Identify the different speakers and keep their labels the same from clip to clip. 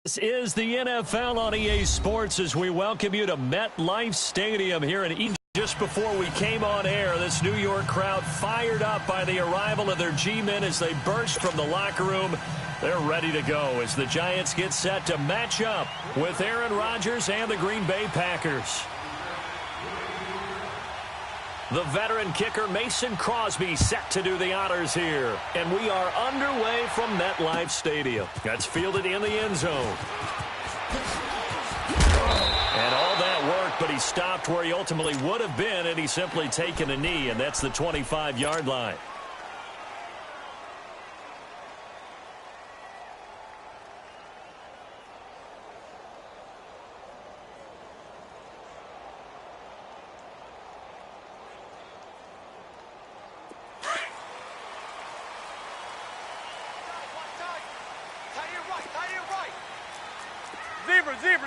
Speaker 1: This is the NFL on EA Sports as we welcome you to MetLife Stadium here in Egypt. Just before we came on air, this New York crowd fired up by the arrival of their G-men as they burst from the locker room. They're ready to go as the Giants get set to match up with Aaron Rodgers and the Green Bay Packers. The veteran kicker Mason Crosby set to do the honors here. And we are underway from MetLife Stadium. That's fielded in the end zone. And all that worked, but he stopped where he ultimately would have been had he simply taken a knee, and that's the 25-yard line.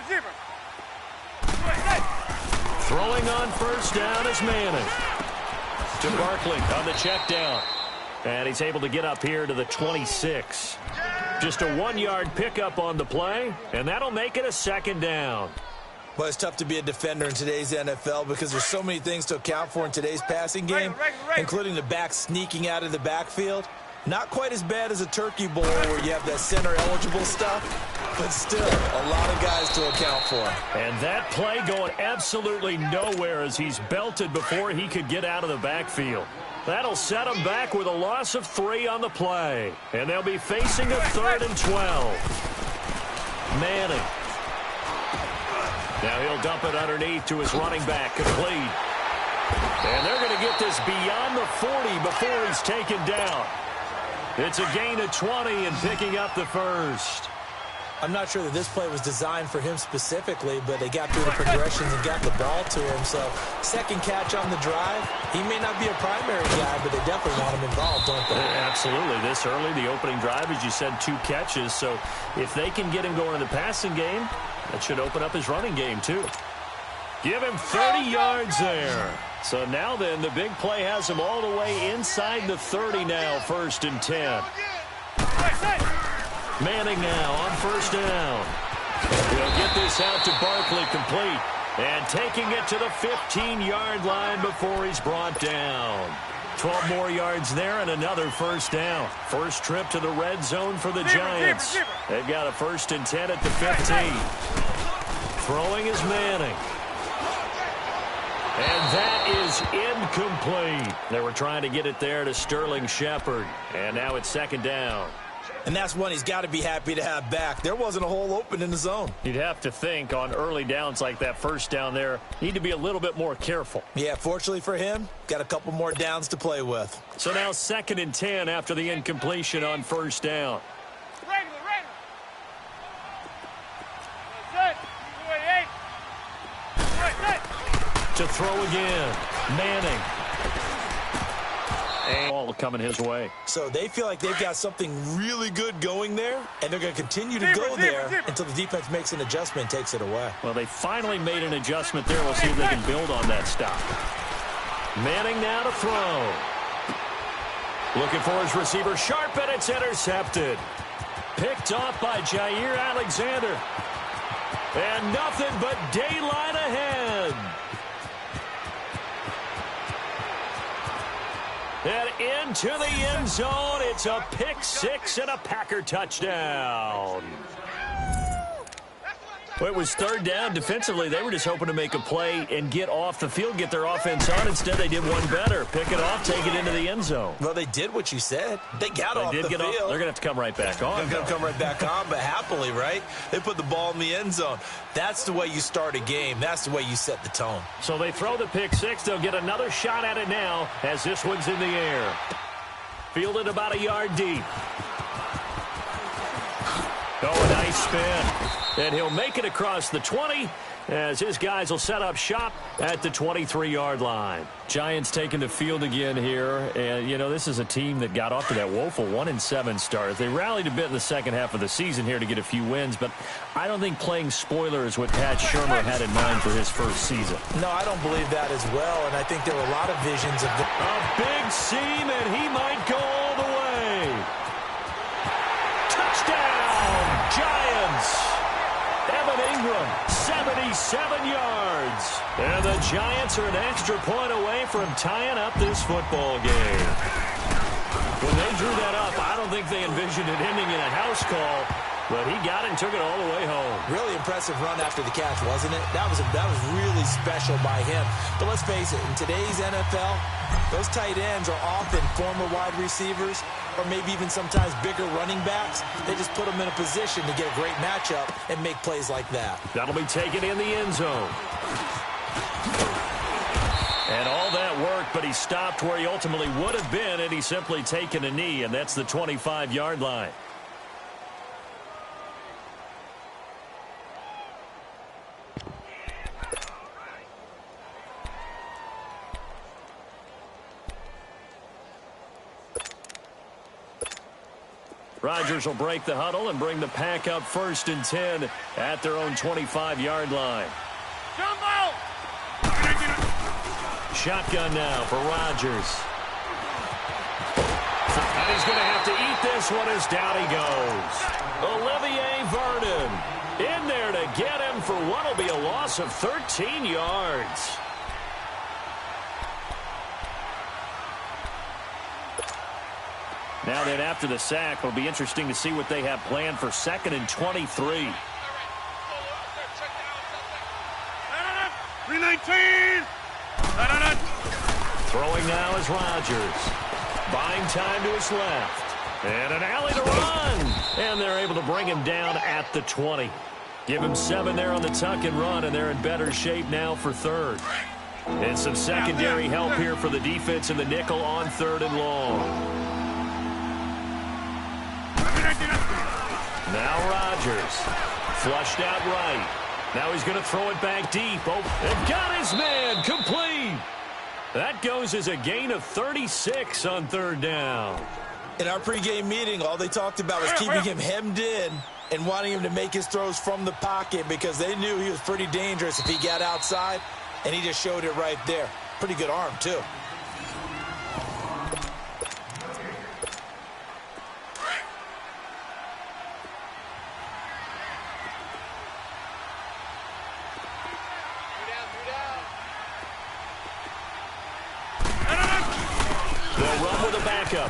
Speaker 2: Zebra.
Speaker 1: Throwing on first down is Manning. To Barkley on the check down. And he's able to get up here to the 26. Just a 1-yard pickup on the play, and that'll make it a second down.
Speaker 3: Well, it's tough to be a defender in today's NFL because there's so many things to account for in today's passing game, including the back sneaking out of the backfield. Not quite as bad as a turkey bowl where you have that center-eligible stuff, but still a lot of guys to account for.
Speaker 1: And that play going absolutely nowhere as he's belted before he could get out of the backfield. That'll set him back with a loss of 3 on the play. And they'll be facing a 3rd and 12. Manning. Now he'll dump it underneath to his running back, complete. And they're going to get this beyond the 40 before he's taken down. It's a gain of 20 and picking up the first.
Speaker 3: I'm not sure that this play was designed for him specifically, but they got through the progressions and got the ball to him. So, second catch on the drive. He may not be a primary guy, but they definitely want him involved, don't they?
Speaker 1: Absolutely. This early, the opening drive, as you said, 2 catches. So, if they can get him going in the passing game, that should open up his running game, too. Give him 30 yards there. So now then, the big play has him all the way inside the 30 now, 1st and 10. Manning now on first down. He'll get this out to Barkley, complete. And taking it to the 15-yard line before he's brought down. 12 more yards there and another first down. First trip to the red zone for the Giants. They've got a 1st and 10 at the 15. Throwing is Manning. And that is incomplete. They were trying to get it there to Sterling Shepard. And now it's 2nd down.
Speaker 3: And that's one he's got to be happy to have back. There wasn't a hole open in the zone.
Speaker 1: You'd have to think on early downs like that first down there, need to be a little bit more careful.
Speaker 3: Yeah, fortunately for him, got a couple more downs to play with.
Speaker 1: So now 2nd and 10 after the incompletion on first down. To throw again, Manning. And all coming his way.
Speaker 3: So they feel like they've got something really good going there, and they're going to continue to go there until the defense makes an adjustment and takes it away.
Speaker 1: Well, they finally made an adjustment there. We'll see if they can build on that stop. Manning now to throw. Looking for his receiver, sharp, and it's intercepted. Picked off by Jair Alexander. And nothing but daylight ahead. And into the end zone, it's a pick 6 and a Packer touchdown. Well, it was 3rd down. Defensively, they were just hoping to make a play and get off the field, get their offense on. Instead, they did one better. Pick it off, take it into the end zone.
Speaker 3: Well, they did what you said. They got off the field.
Speaker 1: They're going to have to come right back on.
Speaker 3: They're going to come right back on, but happily, right? They put the ball in the end zone. That's the way you start a game. That's the way you set the tone.
Speaker 1: So they throw the pick 6. They'll get another shot at it now as this one's in the air. Fielded about a yard deep. Oh, a nice spin. And he'll make it across the 20 as his guys will set up shop at the 23-yard line. Giants taking the field again here. And, you know, this is a team that got off to that woeful 1-7 start. They rallied a bit in the second half of the season here to get a few wins, but I don't think playing spoiler is what Pat Shurmur had in mind for his first season.
Speaker 3: No, I don't believe that as well, and I think there were a lot of visions of
Speaker 1: a big seam, and he might go all the way. Touchdown, Giants! him. 77 yards. And the Giants are an extra point away from tying up this football game. When they drew that up, I don't think they envisioned it ending in a house call, but he got it and took it all the way home.
Speaker 3: Really impressive run after the catch, wasn't it? That was really special by him. But let's face it, in today's NFL, those tight ends are often former wide receivers or maybe even sometimes bigger running backs. They just put them in a position to get a great matchup and make plays like that.
Speaker 1: That'll be taken in the end zone. And all that work, but he stopped where he ultimately would have been, and he's simply taken a knee, and that's the 25-yard line. Rodgers will break the huddle and bring the pack up 1st and 10 at their own 25-yard line.
Speaker 2: Jumbo!
Speaker 1: Shotgun now for Rodgers. And he's going to have to eat this one as down he goes. Olivier Vernon in there to get him for what will be a loss of 13 yards. Now then, after the sack, it'll be interesting to see what they have planned for 2nd and 23.
Speaker 2: 319!
Speaker 1: Throwing now is Rodgers. Buying time to his left. And an alley to run. And they're able to bring him down at the 20. Give him 7 there on the tuck and run, and they're in better shape now for 3rd. And some secondary help here for the defense in the nickel on 3rd and long. Now Rodgers. Flushed out right. Now he's going to throw it back deep. Oh, and got his man. Complete. That goes as a gain of 36 on 3rd down.
Speaker 3: In our pregame meeting, all they talked about was keeping him hemmed in and wanting him to make his throws from the pocket because they knew he was pretty dangerous if he got outside, and he just showed it right there. Pretty good arm, too.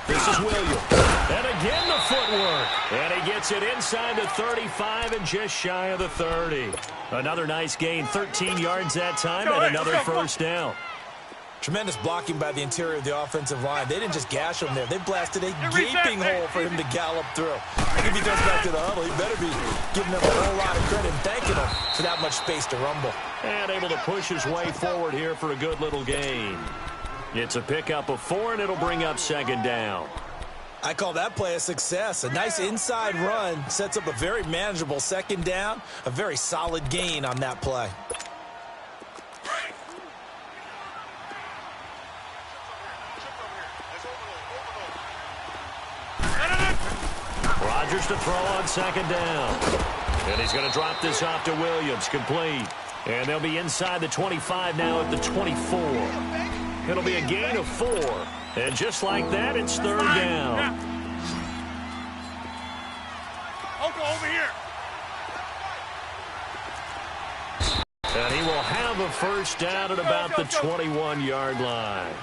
Speaker 1: This is Williams. And again the footwork. And he gets it inside the 35 and just shy of the 30. Another nice gain. 13 yards that time and another 1st down.
Speaker 3: Tremendous blocking by the interior of the offensive line. They didn't just gash him there. They blasted a gaping hole for him to gallop through. I think if he goes back to the huddle, he better be giving them a whole lot of credit and thanking them for that much space to rumble.
Speaker 1: And able to push his way forward here for a good little gain. It's a pickup of 4, and it'll bring up 2nd down.
Speaker 3: I call that play a success. A nice inside run sets up a very manageable 2nd down. A very solid gain on that play.
Speaker 1: Rodgers to throw on 2nd down. And he's going to drop this off to Williams. Complete. And they'll be inside the 25 now at the 24. It'll be a gain of 4. And just like that, it's 3rd down.
Speaker 2: Over here.
Speaker 1: And he will have a 1st down at about the 21-yard line.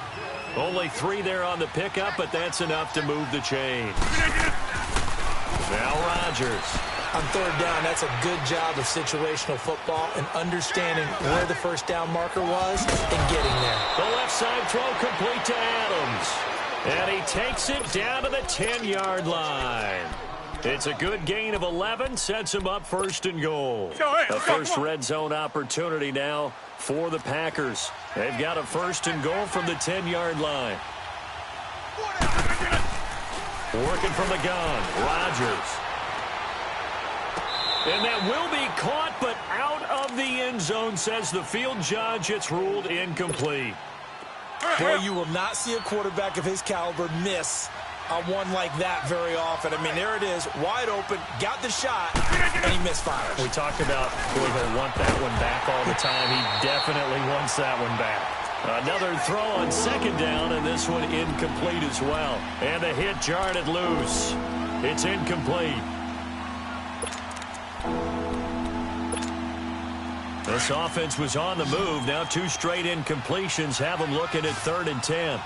Speaker 1: Only 3 there on the pickup, but that's enough to move the chains. Now Rodgers.
Speaker 3: On 3rd down, that's a good job of situational football and understanding where the 1st down marker was and getting there.
Speaker 1: The left side throw complete to Adams. And he takes it down to the 10-yard line. It's a good gain of 11, sets him up 1st and goal. A first red zone opportunity now for the Packers. They've got a 1st and goal from the 10-yard line. Working from the gun, Rodgers. And that will be caught, but out of the end zone, says the field judge. It's ruled incomplete.
Speaker 3: Boy, you will not see a quarterback of his caliber miss on one like that very often. I mean, there it is, wide open, got the shot, and he misfires.
Speaker 1: We talked about boy, he'll want that one back all the time. He definitely wants that one back. Another throw on 2nd down, and this one incomplete as well. And the hit jarred it loose. It's incomplete. This offense was on the move. Now 2 straight incompletions have them looking at 3rd and 10.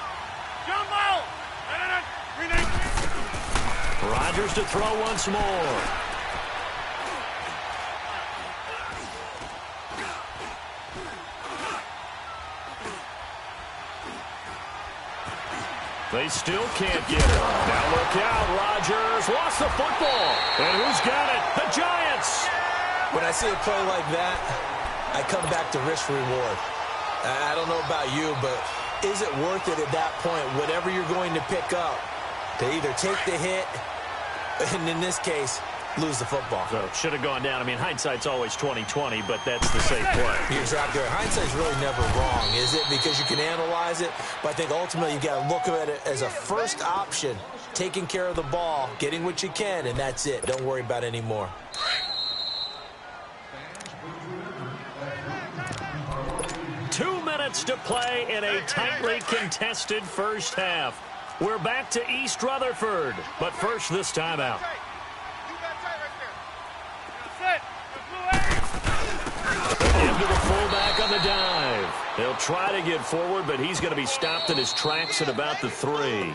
Speaker 2: Jumbo!
Speaker 1: Rodgers to throw once more. They still can't get it. Now look out. Rodgers lost the football. And who's got it? The Giants.
Speaker 3: When I see a play like that, I come back to risk reward. I don't know about you, but is it worth it at that point, whatever you're going to pick up, to either take the hit, and in this case, lose the football?
Speaker 1: So should have gone down. I mean, hindsight's always 20/20, but that's the safe play.
Speaker 3: You're exactly right. Hindsight's really never wrong, is it? Because you can analyze it, but I think ultimately you got to look at it as a first option, taking care of the ball, getting what you can, and that's it. Don't worry about it anymore.
Speaker 1: Two minutes to play in a tightly contested first half. We're back to East Rutherford, but first this timeout. Into the fullback on the dive. He'll try to get forward, but he's going to be stopped in his tracks at about the 3.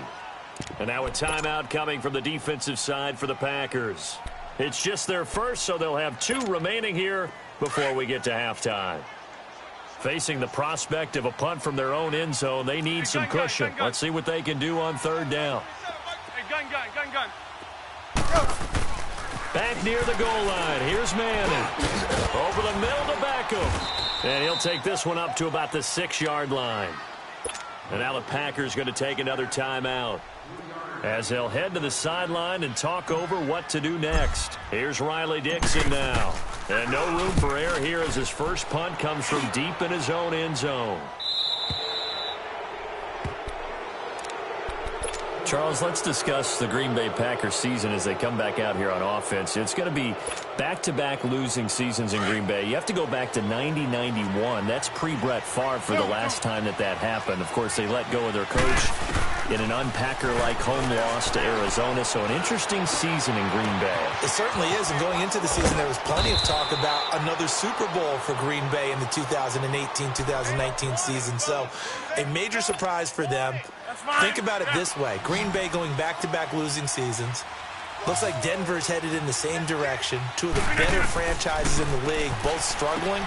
Speaker 1: And now a timeout coming from the defensive side for the Packers. It's just their first, so they'll have 2 remaining here before we get to halftime. Facing the prospect of a punt from their own end zone, they need some cushion. Let's see what they can do on 3rd down.
Speaker 2: Gun.
Speaker 1: Back near the goal line. Here's Madden. Over the middle to Beckham. And he'll take this one up to about the 6-yard line. And now the Packers going to take another timeout, as they'll head to the sideline and talk over what to do next. Here's Riley Dixon now. And no room for error here as his first punt comes from deep in his own end zone. Charles, let's discuss the Green Bay Packers season as they come back out here on offense. It's going to be back-to-back losing seasons in Green Bay. You have to go back to 90-91. That's pre-Brett Favre for the last time that happened. Of course, they let go of their coach in an unpacker-like home loss to Arizona. So an interesting season in Green Bay.
Speaker 3: It certainly is, and going into the season, there was plenty of talk about another Super Bowl for Green Bay in the 2018-2019 season. So a major surprise for them. Think about it this way. Green Bay going back-to-back losing seasons. Looks like Denver's headed in the same direction. 2 of the better franchises in the league, both struggling.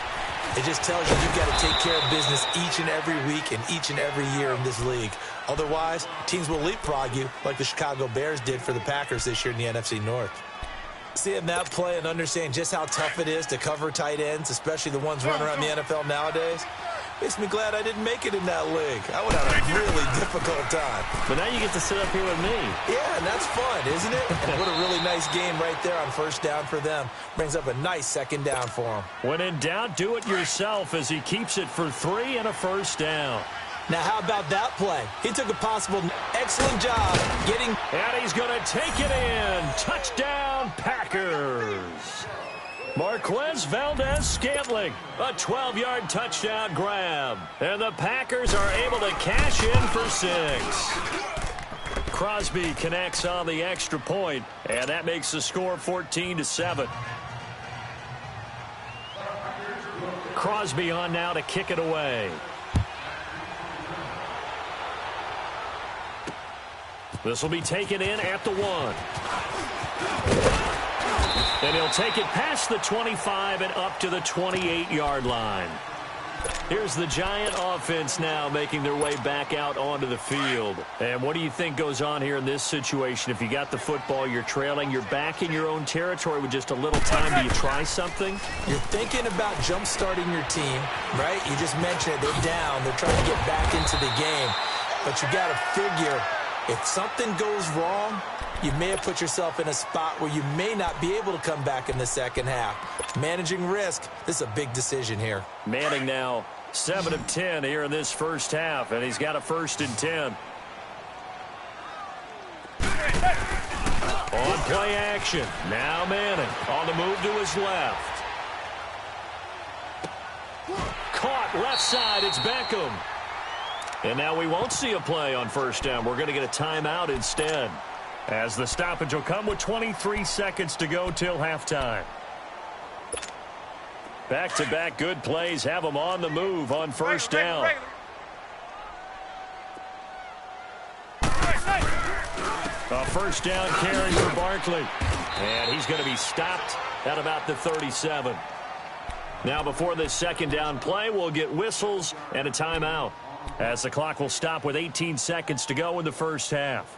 Speaker 3: It just tells you you've got to take care of business each and every week and each and every year in this league. Otherwise, teams will leapfrog you like the Chicago Bears did for the Packers this year in the NFC North. Seeing that play and understanding just how tough it is to cover tight ends, especially the ones running around the NFL nowadays, makes me glad I didn't make it in that league. I would have a really difficult time.
Speaker 1: But now you get to sit up here with me.
Speaker 3: Yeah, and that's fun, isn't it? And what a really nice game right there on 1st down for them. Brings up a nice 2nd down for them.
Speaker 1: When in doubt, do it yourself as he keeps it for 3 and a 1st down.
Speaker 3: Now, how about that play? He took a possible excellent job getting...
Speaker 1: And he's going to take it in. Touchdown, Packers. Marquez Valdez-Scantling, a 12-yard touchdown grab. And the Packers are able to cash in for 6. Crosby connects on the extra point, and that makes the score 14-7. Crosby on now to kick it away. This will be taken in at the 1. And he'll take it past the 25 and up to the 28-yard line. Here's the Giant offense now making their way back out onto the field. And what do you think goes on here in this situation? If you got the football, you're trailing, you're back in your own territory with just a little time. Do you try something?
Speaker 3: You're thinking about jump-starting your team, right? You just mentioned it. They're down. They're trying to get back into the game. But you got to figure, if something goes wrong, you may have put yourself in a spot where you may not be able to come back in the second half. Managing risk, this is a big decision here.
Speaker 1: Manning now 7 of 10 here in this first half, and he's got a 1st and 10. On play action. Now Manning on the move to his left. Caught left side. It's Beckham. And now we won't see a play on 1st down. We're going to get a timeout instead, as the stoppage will come with 23 seconds to go till halftime. Back-to-back good plays have them on the move on first down. A first down carry for Barkley. And he's going to be stopped at about the 37. Now before this second down play, we'll get whistles and a timeout, as the clock will stop with 18 seconds to go in the first half.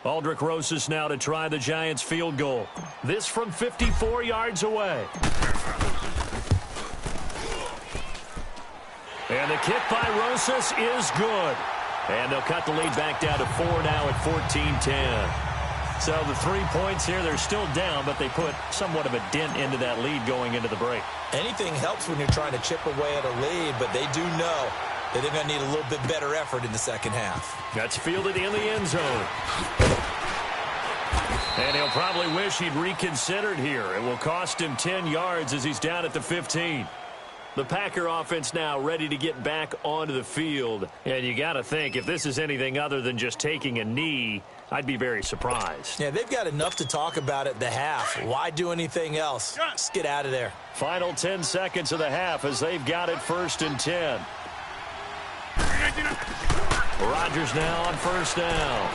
Speaker 1: Aldrick Rosas now to try the Giants field goal. This from 54 yards away. And the kick by Rosas is good. And they'll cut the lead back down to 4 now at 14-10. So the 3 points here, they're still down, but they put somewhat of a dent into that lead going into the break.
Speaker 3: Anything helps when you're trying to chip away at a lead, but they do know that they're going to need a little bit better effort in the second half.
Speaker 1: That's fielded in the end zone. And he'll probably wish he'd reconsidered here. It will cost him 10 yards as he's down at the 15. The Packer offense now ready to get back onto the field. And you got to think, if this is anything other than just taking a knee, I'd be very surprised.
Speaker 3: Yeah, they've got enough to talk about at the half. Why do anything else? Just get out of there.
Speaker 1: Final 10 seconds of the half as they've got it 1st and 10. Rodgers now on first down.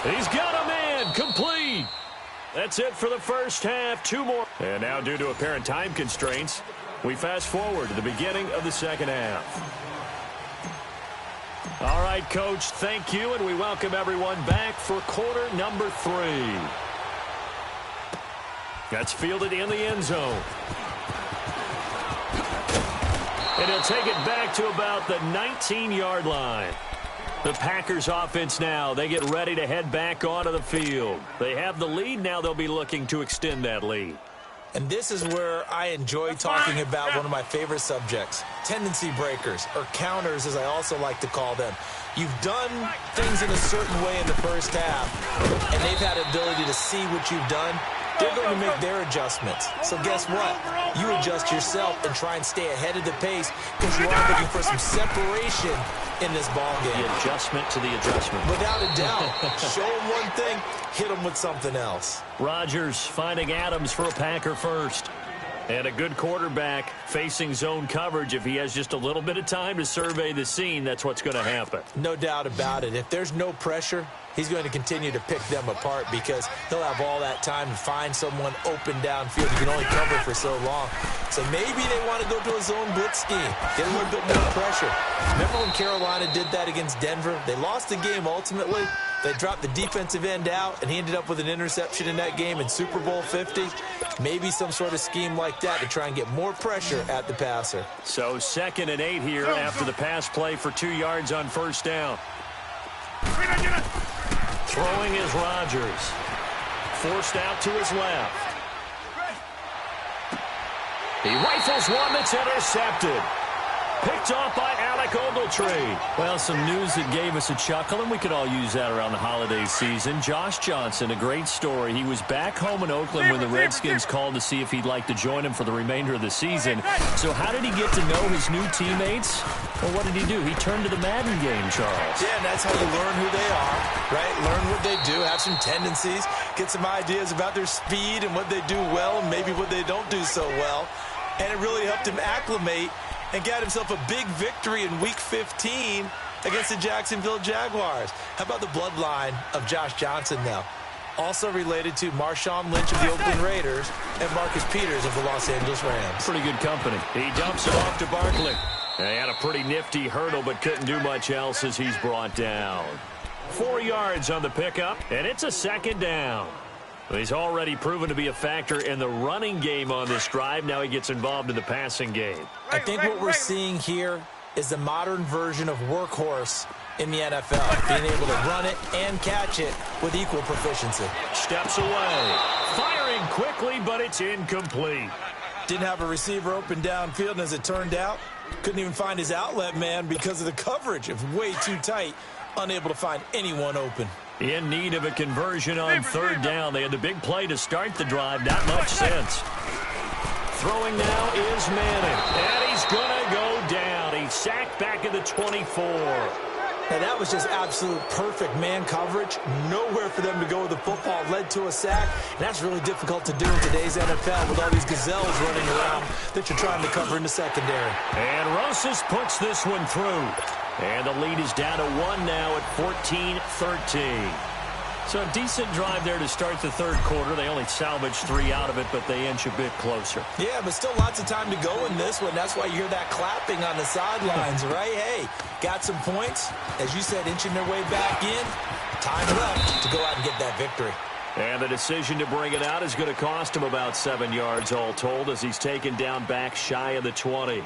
Speaker 1: He's got a man complete. That's it for the first half. 2 more. And now due to apparent time constraints, we fast forward to the beginning of the second half. All right, Coach, thank you, and we welcome everyone back for quarter number 3. That's fielded in the end zone. And he'll take it back to about the 19-yard line. The Packers offense now, they get ready to head back onto the field. They have the lead. Now they'll be looking to extend that lead.
Speaker 3: And this is where I enjoy talking about one of my favorite subjects, tendency breakers, or counters as I also like to call them. You've done things in a certain way in the first half, and they've had ability to see what you've done. They're going to make their adjustments. So guess what? You adjust yourself and try and stay ahead of the pace because you are looking for some separation in this ball game.
Speaker 1: The adjustment to the adjustment.
Speaker 3: Without a doubt. Show them one thing, hit them with something else.
Speaker 1: Rodgers finding Adams for a Packer first. And a good quarterback facing zone coverage. If he has just a little bit of time to survey the scene, that's what's going to happen.
Speaker 3: No doubt about it. If there's no pressure, he's going to continue to pick them apart because he'll have all that time to find someone open downfield. He can only cover for so long. So maybe they want to go to a zone blitz scheme, get a little bit more pressure. Remember when Carolina did that against Denver? They lost the game ultimately. They dropped the defensive end out, and he ended up with an interception in that game in Super Bowl 50. Maybe some sort of scheme like that to try and get more pressure at the passer.
Speaker 1: So 2nd and 8 here after the pass play for 2 yards on first down. Throwing is Rodgers. Forced out to his left. He rifles one that's intercepted. Picked off by Alec Ogletree. Well, some news that gave us a chuckle, and we could all use that around the holiday season. Josh Johnson, a great story. He was back home in Oakland when the Redskins called to see if he'd like to join him for the remainder of the season. So how did he get to know his new teammates? Well, what did he do? He turned to the Madden game, Charles.
Speaker 3: Yeah, and that's how you learn who they are, right? Learn what they do, have some tendencies, get some ideas about their speed and what they do well and maybe what they don't do so well. And it really helped him acclimate and got himself a big victory in Week 15 against the Jacksonville Jaguars. How about the bloodline of Josh Johnson, though? Also related to Marshawn Lynch of the Oakland Raiders and Marcus Peters of the Los Angeles Rams.
Speaker 1: Pretty good company. He dumps it off to Barkley. They had a pretty nifty hurdle, but couldn't do much else as he's brought down. 4 yards on the pickup, and it's a 2nd down. He's already proven to be a factor in the running game on this drive. Now he gets involved in the passing game.
Speaker 3: I think what we're seeing here is the modern version of workhorse in the NFL, being able to run it and catch it with equal proficiency.
Speaker 1: Steps away. Firing quickly, but it's incomplete.
Speaker 3: Didn't have a receiver open downfield, and as it turned out, couldn't even find his outlet man because of the coverage. It was way too tight, unable to find anyone open.
Speaker 1: In need of a conversion on 3rd down. They had the big play to start the drive. Not much sense. Throwing now is Manning. And he's going to go down. He's sacked back of the 24.
Speaker 3: And that was just absolute perfect man coverage. Nowhere for them to go with the football. Led to a sack. And that's really difficult to do in today's NFL with all these gazelles running around that you're trying to cover in the secondary.
Speaker 1: And Rosas puts this one through. And the lead is down to 1 now at 14-13. So a decent drive there to start the third quarter. They only salvaged 3 out of it, but they inch a bit closer.
Speaker 3: Yeah, but still lots of time to go in this one. That's why you hear that clapping on the sidelines, right? Hey, got some points. As you said, inching their way back in. Time left to go out and get that victory.
Speaker 1: And the decision to bring it out is going to cost him about 7 yards all told as he's taken down back shy of the 20.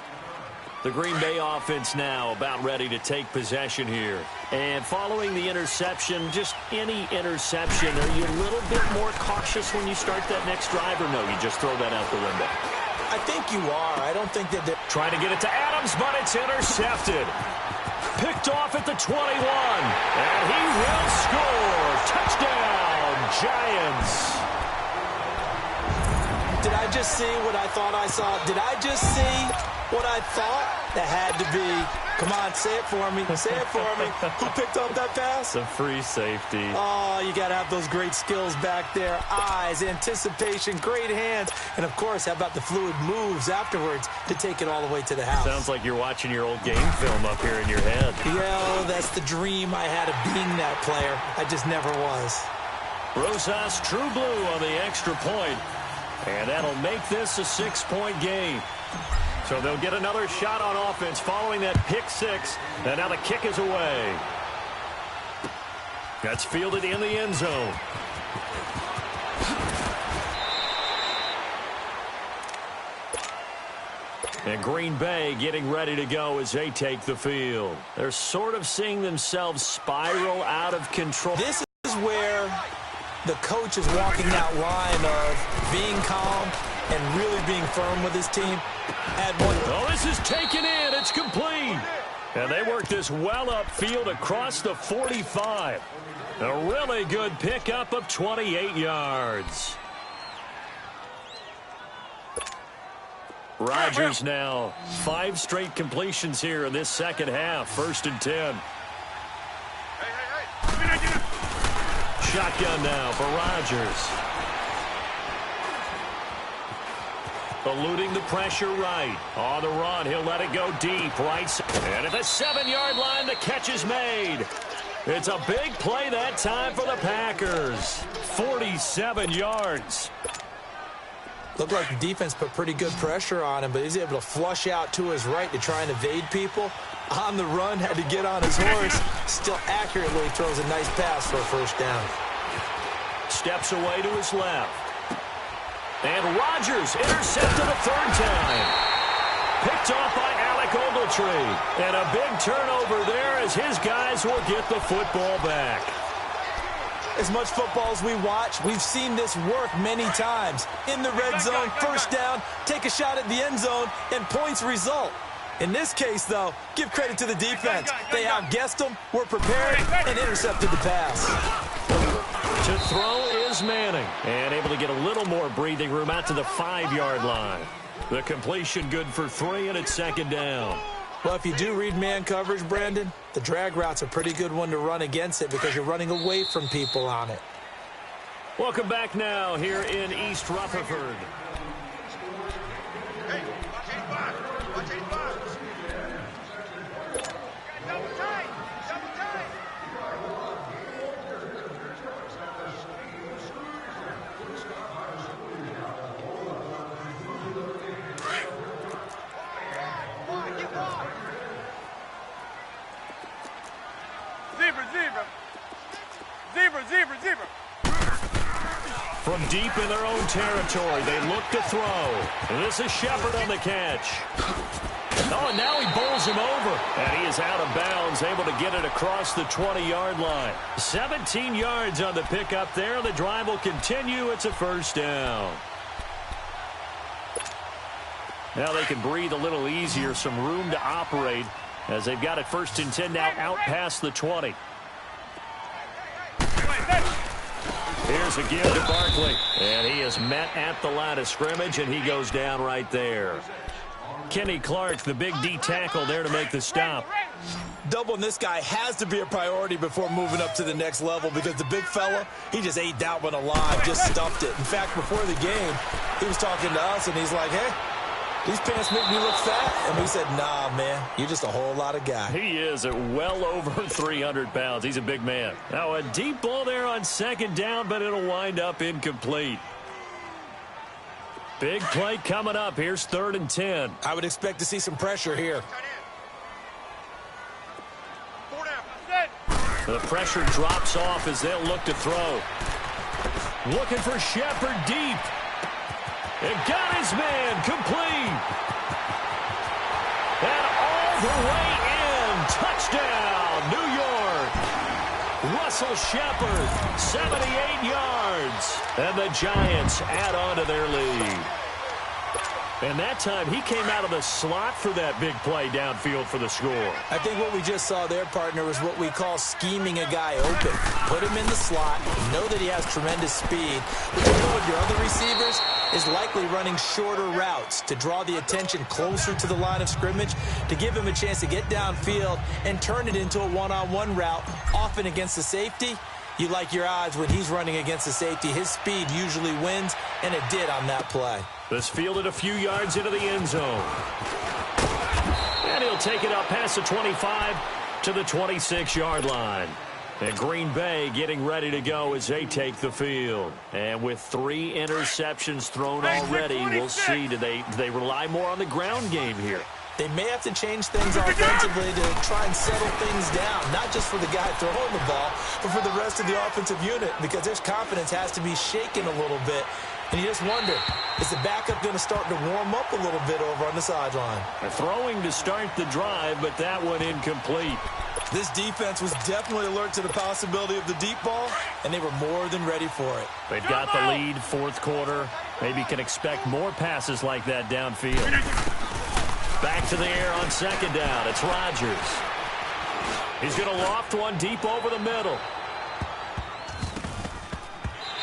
Speaker 1: The Green Bay offense now about ready to take possession here. And following the interception, just any interception, are you a little bit more cautious when you start that next drive, or no, you just throw that out the window?
Speaker 3: I think you are. I don't think that they're
Speaker 1: trying to get it to Adams, but it's intercepted. Picked off at the 21. And he will score. Touchdown, Giants.
Speaker 3: Did I just see what I thought I saw? Did I just see what I thought? That had to be. Come on, say it for me. Say it for me. Who picked up that pass?
Speaker 1: The free safety.
Speaker 3: Oh, you got to have those great skills back there. Eyes, anticipation, great hands. And, of course, how about the fluid moves afterwards to take it all the way to the house?
Speaker 1: Sounds like you're watching your old game film up here in your head.
Speaker 3: Yeah, that's the dream I had of being that player. I just never was.
Speaker 1: Rosas true blue on the extra point. And that'll make this a 6-point game. So they'll get another shot on offense following that pick six. And now the kick is away. That's fielded in the end zone. And Green Bay getting ready to go as they take the field. They're sort of seeing themselves spiral out of control.
Speaker 3: This is where the coach is walking that line of being calm and really being firm with his team.
Speaker 1: Oh, this is taken in. It's complete. And they work this well upfield across the 45. A really good pickup of 28 yards. Rodgers now 5 straight completions here in this second half. 1st and 10. Shotgun now for Rodgers. Eluding the pressure right. On the run, he'll let it go deep. Right. And at the 7-yard line, the catch is made. It's a big play that time for the Packers. 47 yards.
Speaker 3: Looked like the defense put pretty good pressure on him, but he's able to flush out to his right to try and evade people. On the run, had to get on his horse. Still accurately throws a nice pass for a first down.
Speaker 1: Steps away to his left. And Rodgers intercepted a 3rd time. Picked off by Alec Ogletree. And a big turnover there as his guys will get the football back.
Speaker 3: As much football as we watch, we've seen this work many times. In the red zone, first down, take a shot at the end zone, and points result. In this case, though, give credit to the defense. They outguessed them, were prepared, and intercepted the pass.
Speaker 1: To throw is Manning, and able to get a little more breathing room out to the 5-yard line. The completion good for 3, and it's 2nd down.
Speaker 3: Well, if you do read man coverage, Brandon, the drag route's a pretty good one to run against it because you're running away from people on it.
Speaker 1: Welcome back now here in East Rutherford.
Speaker 2: Hey, watch his box. Watch his box. Double tight. Double tight. Zebra, zebra. Zebra, zebra, zebra.
Speaker 1: From deep in their own territory, they look to throw. This is Shepard on the catch. Oh, and now he bowls him over. And he is out of bounds, able to get it across the 20-yard line. 17 yards on the pickup there. The drive will continue. It's a 1st down. Now they can breathe a little easier, some room to operate as they've got it 1st and 10 now out past the 20. Here's a give to Barkley, and he is met at the line of scrimmage, and he goes down right there. Kenny Clark, the big D tackle there to make the stop.
Speaker 3: Doubling this guy has to be a priority before moving up to the next level because the big fella, he just ate that one alive, just stuffed it. In fact, before the game, he was talking to us, and he's like, hey, these pants make me look fat. And we said, nah, man, you're just a whole lot of guy.
Speaker 1: He is at well over 300 pounds. He's a big man. Now, a deep ball there on second down, but it'll wind up incomplete. Big play coming up. Here's 3rd and 10.
Speaker 3: I would expect to see some pressure here.
Speaker 1: The pressure drops off as they'll look to throw. Looking for Shepard deep. It got his man complete. And all the way in. Touchdown, New York. Russell Shepard, 78 yards. And the Giants add on to their lead. And that time, he came out of the slot for that big play downfield for the score.
Speaker 3: I think what we just saw there, partner, is what we call scheming a guy open. Put him in the slot, know that he has tremendous speed. What you do with your other receivers is likely running shorter routes to draw the attention closer to the line of scrimmage, to give him a chance to get downfield and turn it into a one-on-one route, often against the safety. You like your odds when he's running against the safety. His speed usually wins, and it did on that play.
Speaker 1: This fielded a few yards into the end zone. And he'll take it up past the 25 to the 26-yard line. And Green Bay getting ready to go as they take the field. And with 3 interceptions thrown already, we'll see, do they rely more on the ground game here?
Speaker 3: They may have to change things offensively to try and settle things down, not just for the guy throwing the ball, but for the rest of the offensive unit, because their confidence has to be shaken a little bit. And you just wonder, is the backup going to start to warm up a little bit over on the sideline?
Speaker 1: Throwing to start the drive, but that one incomplete.
Speaker 3: This defense was definitely alert to the possibility of the deep ball, and they were more than ready for it.
Speaker 1: They've got the lead, 4th quarter. Maybe can expect more passes like that downfield. Back to the air on 2nd down. It's Rodgers. He's going to loft one deep over the middle.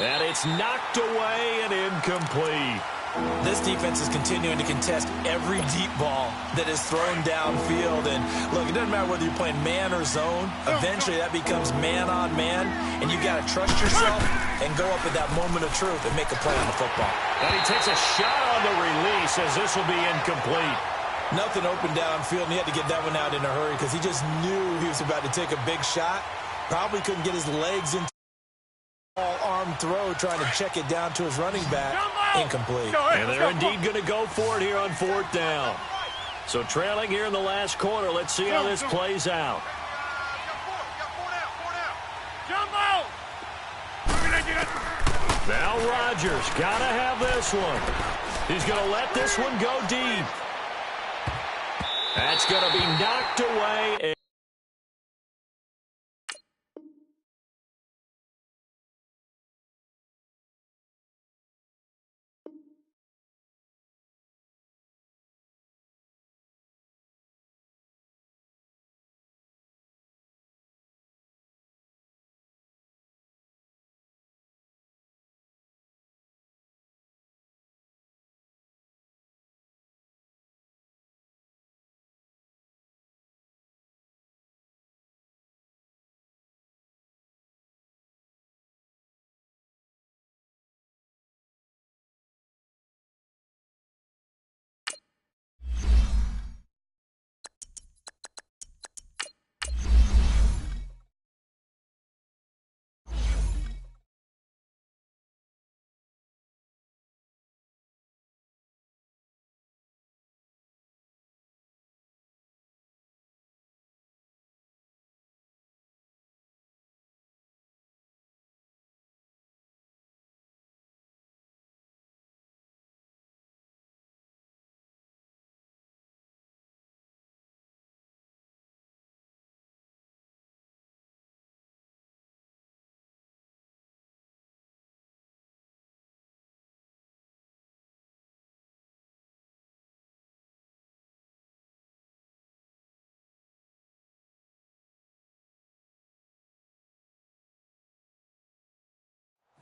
Speaker 1: And it's knocked away and incomplete.
Speaker 3: This defense is continuing to contest every deep ball that is thrown downfield. And, look, it doesn't matter whether you're playing man or zone. Eventually, that becomes man-on-man. And you've got to trust yourself and go up at that moment of truth and make a play on the football.
Speaker 1: And he takes a shot on the release as this will be incomplete.
Speaker 3: Nothing open downfield, and he had to get that one out in a hurry because he just knew he was about to take a big shot. Probably couldn't get his legs into all-arm throw trying to check it down to his running back. Incomplete.
Speaker 1: And they're indeed going to go for it here on 4th down. So trailing here in the last quarter. Let's see how this plays out. Now Rodgers got to have this one. He's going to let this one go deep. That's going to be knocked away.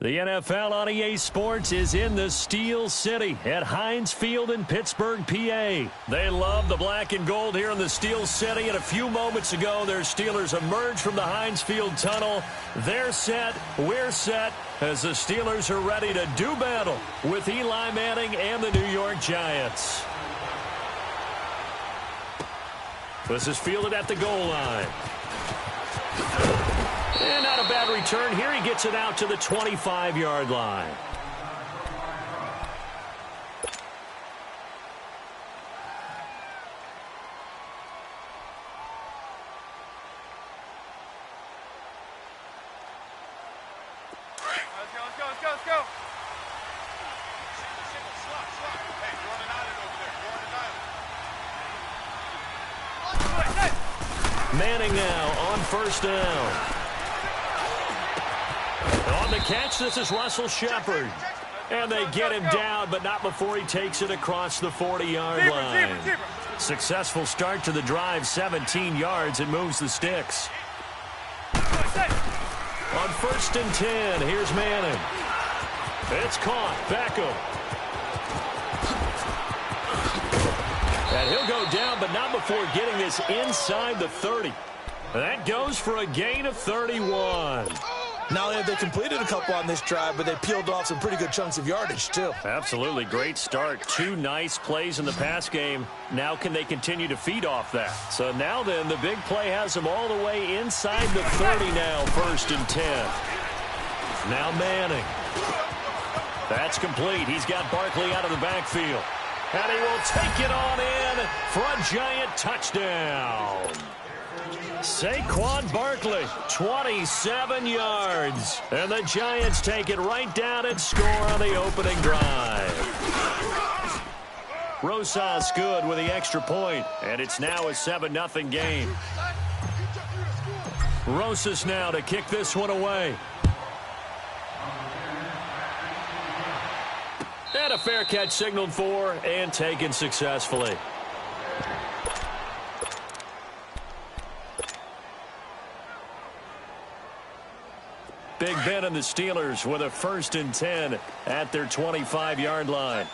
Speaker 1: The NFL on EA Sports is in the Steel City at Heinz Field in Pittsburgh, PA. They love the black and gold here in the Steel City, and a few moments ago, their Steelers emerged from the Heinz Field tunnel. They're set, we're set, as the Steelers are ready to do battle with Eli Manning and the New York Giants. This is fielded at the goal line. And not a bad return here. He gets it out to the 25-yard line.
Speaker 2: Let's go. Slot. Hey, you're on an island over there.
Speaker 1: Manning now on first down. On the catch, this is Russell Shepard. And they get him down, but not before he takes it across the 40-yard line. Successful start to the drive, 17 yards, and moves the sticks. On first and 10, here's Manning. It's caught. Beckham. And he'll go down, but not before getting this inside the 30. That goes for a gain of 31.
Speaker 3: Not only have they completed a couple on this drive, but they peeled off some pretty good chunks of yardage, too.
Speaker 1: Absolutely. Great start. Two nice plays in the pass game. Now can they continue to feed off that? So now then, the big play has them all the way inside the 30 now, first and 10. Now Manning. That's complete. He's got Barkley out of the backfield. And he will take it on in for a giant touchdown. Saquon Barkley, 27 yards. And the Giants take it right down and score on the opening drive. Rosas good with the extra point, and it's now a 7-0 game. Rosas now to kick this one away. And a fair catch signaled for and taken successfully. Big Ben and the Steelers with a first and 10 at their 25-yard line.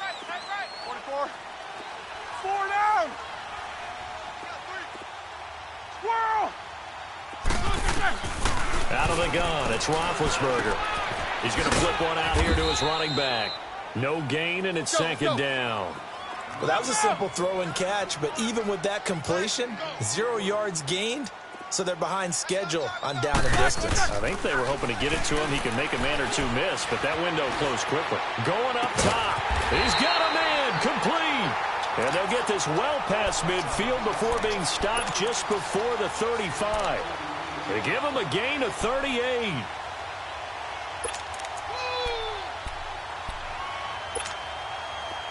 Speaker 2: 44. 4 down. Squirrel.
Speaker 1: Out of the gun, it's Roethlisberger. He's going to flip one out here to his running back. No gain, and it's second down.
Speaker 3: Well, that was a simple throw and catch, but even with that completion, 0 yards gained. So they're behind schedule on down and distance.
Speaker 1: I think they were hoping to get it to him. He can make a man or two miss, but that window closed quickly. Going up top. He's got a man complete. And they'll get this well past midfield before being stopped just before the 35. They give him a gain of 38.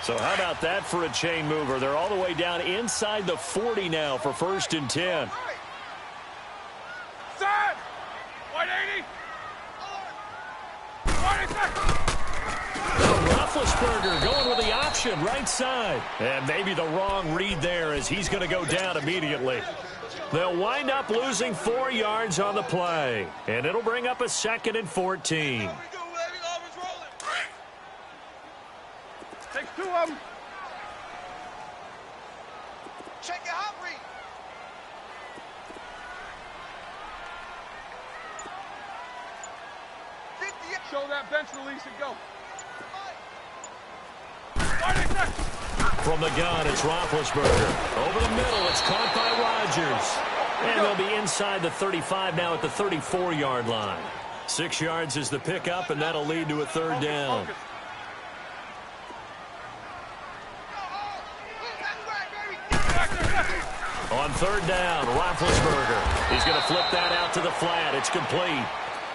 Speaker 1: So how about that for a chain mover? They're all the way down inside the 40 now for first and 10.
Speaker 2: Set. 180. 180.
Speaker 1: Roethlisberger going with the option right side. And maybe the wrong read there as he's going to go down immediately. They'll wind up losing 4 yards on the play. And it'll bring up a 2nd and 14.
Speaker 2: Takes 2 of them. Check your hot read. Show that bench release and go.
Speaker 1: From the gun, it's Roethlisberger. Over the middle, it's caught by Rodgers. And they'll be inside the 35 now at the 34-yard line. 6 yards is the pickup, and that'll lead to a third down. On third down, Roethlisberger. He's going to flip that out to the flat. It's complete.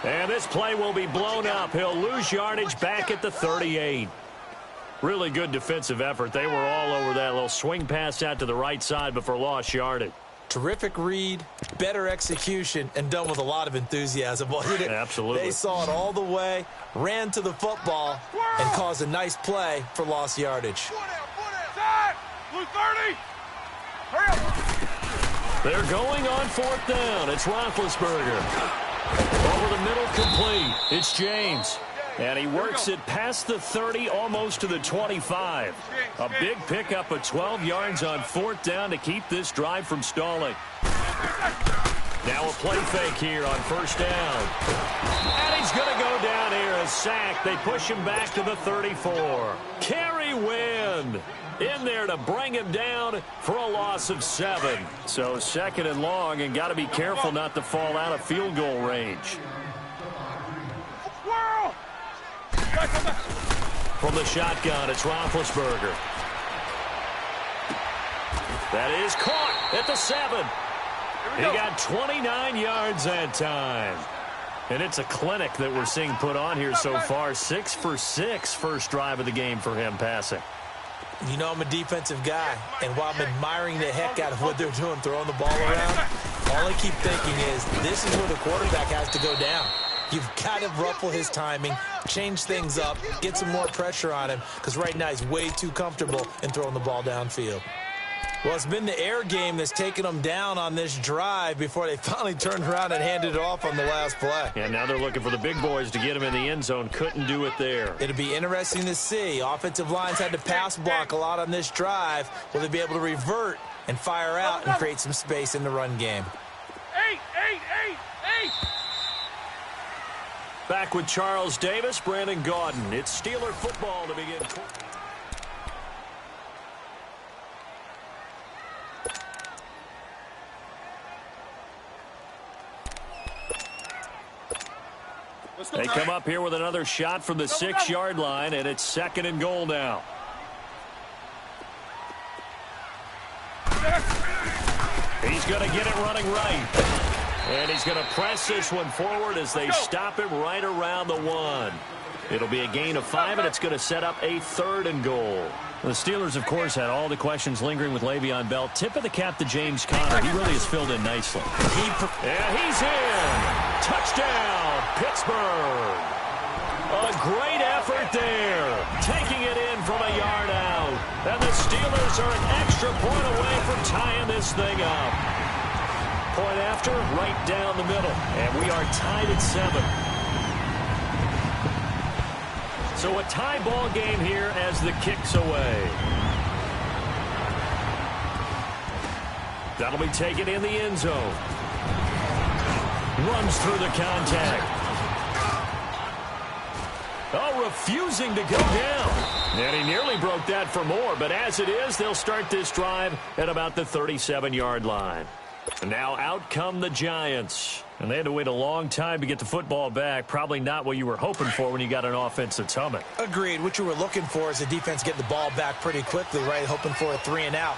Speaker 1: And this play will be blown up. He'll lose yardage back at the 38. Really good defensive effort. They were all over that little swing pass out to the right side before lost yardage.
Speaker 3: Terrific read, better execution, and done with a lot of enthusiasm, wasn't it?
Speaker 1: Absolutely.
Speaker 3: They saw it all the way, ran to the football, and caused a nice play for lost yardage.
Speaker 2: Blue 30. Hurry up.
Speaker 1: They're going on fourth down. It's Roethlisberger. Over the middle, complete. It's James. And he works it past the 30, almost to the 25. A big pickup of 12 yards on 4th down to keep this drive from stalling. Now a play fake here on 1st down. And he's going to go down here, a sack. They push him back to the 34. Kerry Wynn in there to bring him down for a loss of 7. So 2nd and long, and got to be careful not to fall out of field goal range. From the shotgun, it's Roethlisberger. That is caught at the 7. He got 29 yards that time. And it's a clinic that we're seeing put on here so far. 6 for 6 first drive of the game for him passing.
Speaker 3: You know I'm a defensive guy, and while I'm admiring the heck out of what they're doing, throwing the ball around, all I keep thinking is this is where the quarterback has to go down. You've got to ruffle his timing, change things up, get some more pressure on him, because right now he's way too comfortable in throwing the ball downfield. Well, it's been the air game that's taken them down on this drive before they finally turned around and handed it off on the last play.
Speaker 1: And now they're looking for the big boys to get him in the end zone. Couldn't do it there.
Speaker 3: It'll be interesting to see. Offensive lines had to pass block a lot on this drive. Will they be able to revert and fire out and create some space in the run game?
Speaker 2: 8.
Speaker 1: Back with Charles Davis, Brandon Gaudin. It's Steeler football to begin. They come up here with another shot from the 6-yard line, and it's 2nd and goal now. He's going to get it running right. And he's going to press this one forward as they stop him right around the 1. It'll be a gain of 5, and it's going to set up a 3rd and goal. The Steelers, of course, had all the questions lingering with Le'Veon Bell. Tip of the cap to James Conner. He really has filled in nicely. And he's in. Touchdown, Pittsburgh. A great effort there. Taking it in from a yard out. And the Steelers are an extra point away from tying this thing up. Point after, right down the middle. And we are tied at 7. So a tie ball game here as the kick's away. That'll be taken in the end zone. Runs through the contact. Oh, refusing to go down. And he nearly broke that for more, but as it is, they'll start this drive at about the 37-yard line. And now out come the Giants. And they had to wait a long time to get the football back. Probably not what you were hoping for when you got an offense that's humming.
Speaker 3: Agreed. What you were looking for is the defense getting the ball back pretty quickly, right? Hoping for a 3 and out.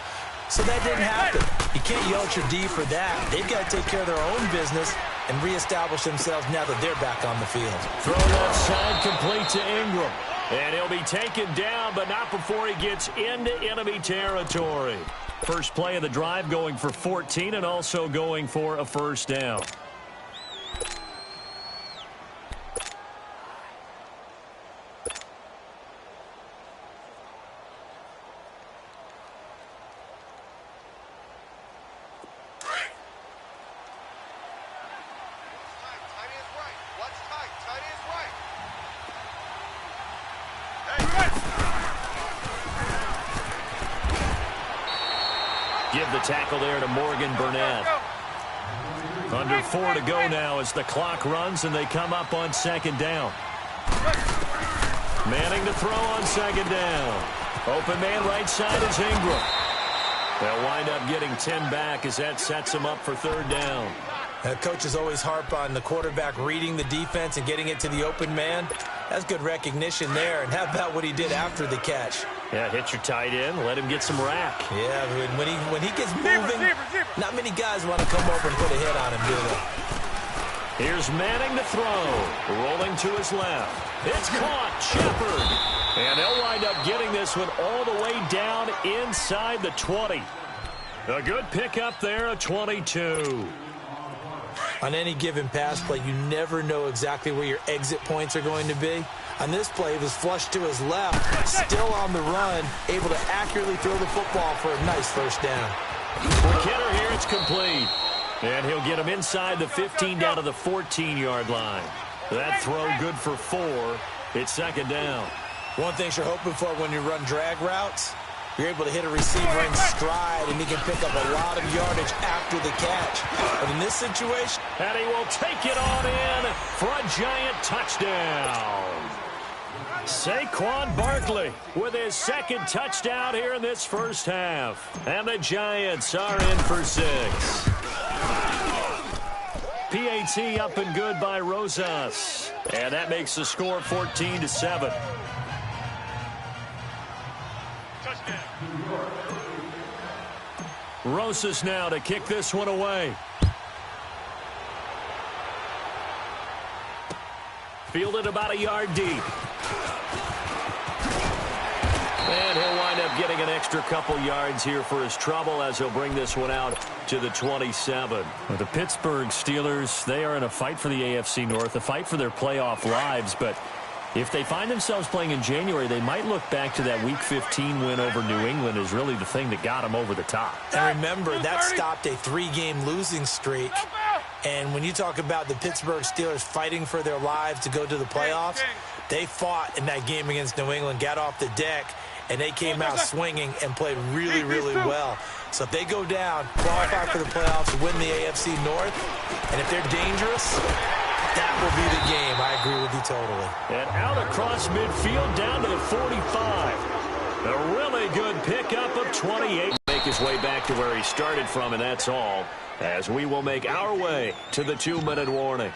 Speaker 3: So that didn't happen. You can't yell at your D for that. They've got to take care of their own business and reestablish themselves now that they're back on the field.
Speaker 1: Throw that side complete to Ingram. And he'll be taken down, but not before he gets into enemy territory. First play of the drive going for 14 and also going for a 1st down. Give the tackle there to Morgan Burnett. Under 4 to go now as the clock runs and they come up on 2nd down. Manning to throw on 2nd down. Open man right side is Ingram. They'll wind up getting 10 back as that sets them up for 3rd down.
Speaker 3: Coaches always harp on the quarterback reading the defense and getting it to the open man. That's good recognition there. And how about what he did after the catch?
Speaker 1: Yeah, hit your tight end, let him get some rack.
Speaker 3: Yeah, when he gets moving, not many guys want to come over and put a hit on him, do they?
Speaker 1: Here's Manning to throw. Rolling to his left. It's caught. Shepard. And they'll wind up getting this one all the way down inside the 20. A good pickup there, a 22.
Speaker 3: On any given pass play, you never know exactly where your exit points are going to be. On this play, it was flushed to his left, still on the run, able to accurately throw the football for a nice 1st down.
Speaker 1: For Kidder here, it's complete. And he'll get him inside the 15 down to the 14-yard line. That throw good for 4. It's second down.
Speaker 3: One thing you're hoping for when you run drag routes, you're able to hit a receiver in stride, and he can pick up a lot of yardage after the catch. But in this situation...
Speaker 1: And he will take it on in for a giant touchdown. Saquon Barkley with his second touchdown here in this first half. And the Giants are in for 6. PAT up and good by Rosas. And that makes the score 14-7. Rosas now to kick this one away. Fielded about a yard deep. And he'll wind up getting an extra couple yards here for his trouble as he'll bring this one out to the 27. Well, the Pittsburgh Steelers, they are in a fight for the AFC North, a fight for their playoff lives, but if they find themselves playing in January, they might look back to that Week 15 win over New England as really the thing that got them over the top.
Speaker 3: And remember, that stopped a 3-game losing streak. And when you talk about the Pittsburgh Steelers fighting for their lives to go to the playoffs, they fought in that game against New England, got off the deck, and they came out swinging and played really, really well. So if they go down, qualify for the playoffs, win the AFC North, and if they're dangerous, that will be the game. I agree with you totally.
Speaker 1: And out across midfield down to the 45. A really good pickup of 28. Make his way back to where he started from, and that's all, as we will make our way to the 2-minute warning.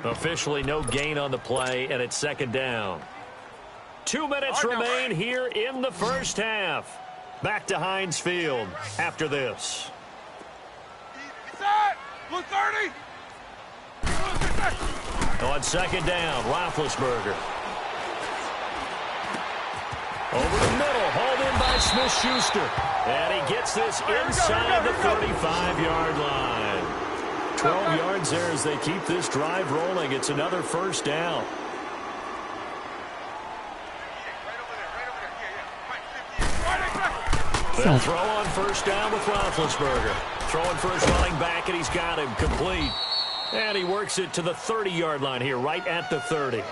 Speaker 1: Officially no gain on the play, and it's second down. 2 minutes remain here in the first half. Back to Heinz Field after this.
Speaker 2: Blue 30.
Speaker 1: On second down, Roethlisberger. Over the middle, hauled in by Smith-Schuster. And he gets this inside the 35-yard line. 12 yards there as they keep this drive rolling. It's another first down. They'll throw on first down with Roethlisberger. Throwing for his running back, and he's got him complete. And he works it to the 30-yard line here, right at the 30.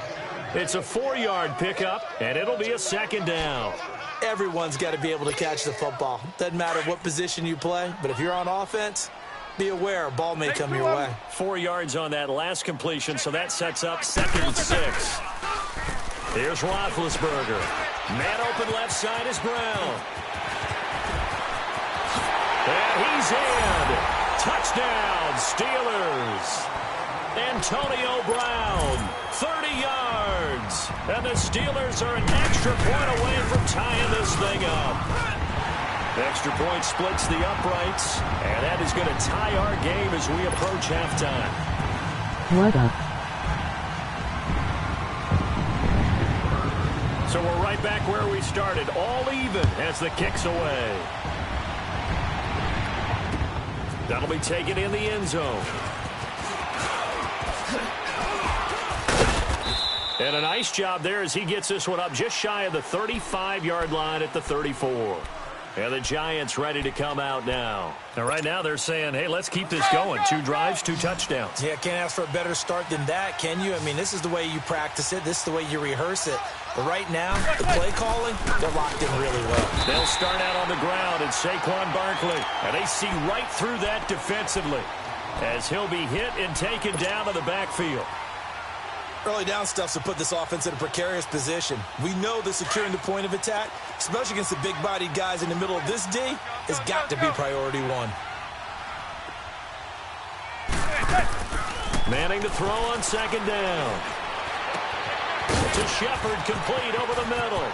Speaker 1: It's a 4-yard pickup, and it'll be a second down.
Speaker 3: Everyone's got to be able to catch the football. Doesn't matter what position you play, but if you're on offense, be aware a ball may come your way. 4
Speaker 1: yards on that last completion, so that sets up 2nd and 6. Here's Roethlisberger. Man open left side is Brown. And he's in. Touchdown, Steelers. Antonio Brown, 30 yards. And the Steelers are an extra point away from tying this thing up. Extra point splits the uprights, and that is going to tie our game as we approach halftime.
Speaker 4: What up?
Speaker 1: So we're right back where we started, all even as the kick's away. That'll be taken in the end zone. And a nice job there as he gets this one up just shy of the 35-yard line at the 34. And the Giants ready to come out now. And right now they're saying, hey, let's keep this going. 2 drives, 2 touchdowns.
Speaker 3: Yeah, can't ask for a better start than that, can you? I mean, this is the way you practice it. This is the way you rehearse it. But right now, the play calling, they're locked in really well.
Speaker 1: They'll start out on the ground and Saquon Barkley. And they see right through that defensively as he'll be hit and taken down to the backfield.
Speaker 3: Early down stuffs will put this offense in a precarious position. We know that securing the point of attack, especially against the big-bodied guys in the middle of this D, has got to be priority 1.
Speaker 1: Manning to throw on second down. To Shepard, complete over the middle.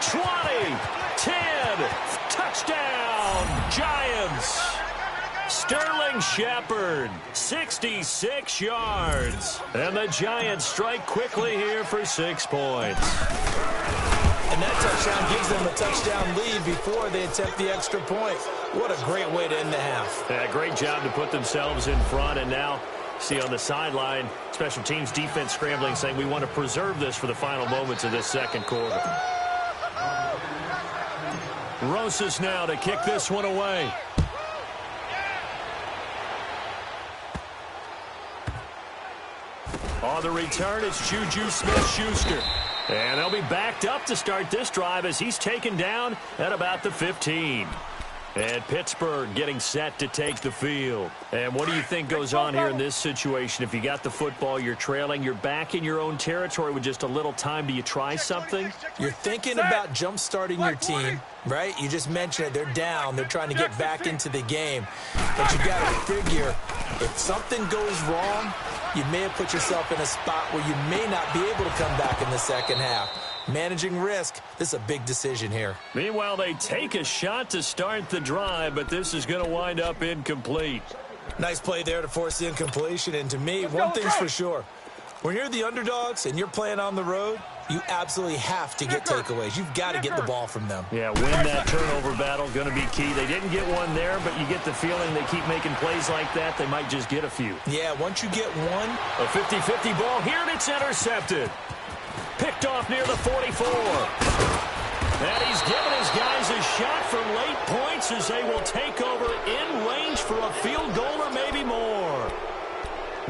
Speaker 1: 20, 10, touchdown, Giants. Sterling Shepard, 66 yards. And the Giants strike quickly here for 6 points.
Speaker 3: And that touchdown gives them a touchdown lead before they attempt the extra point. What a great way to end the half.
Speaker 1: Yeah, great job to put themselves in front. And now, see on the sideline, special teams defense scrambling, saying we want to preserve this for the final moments of this second quarter. Rosas now to kick this one away. On the return, it's Juju Smith-Schuster. And they'll be backed up to start this drive as he's taken down at about the 15. And Pittsburgh getting set to take the field. And what do you think goes on here in this situation? If you got the football, you're trailing, you're back in your own territory with just a little time. Do you try something?
Speaker 3: You're thinking about jump-starting your team, right? You just mentioned it. They're down. They're trying to get back into the game. But you got to figure, if something goes wrong, you may have put yourself in a spot where you may not be able to come back in the second half. Managing risk, this is a big decision here.
Speaker 1: Meanwhile, they take a shot to start the drive, but this is going to wind up incomplete.
Speaker 3: Nice play there to force the incompletion. And to me, one thing's for sure. When you're the underdogs and you're playing on the road, you absolutely have to get takeaways. You've got to get the ball from them.
Speaker 1: Yeah, win that turnover battle, going to be key. They didn't get one there, but you get the feeling they keep making plays like that, they might just get a few.
Speaker 3: Yeah, once you get one.
Speaker 1: A 50-50 ball here, and it's intercepted. Picked off near the 44. And he's given his guys a shot for late points as they will take over in range for a field goal or maybe more.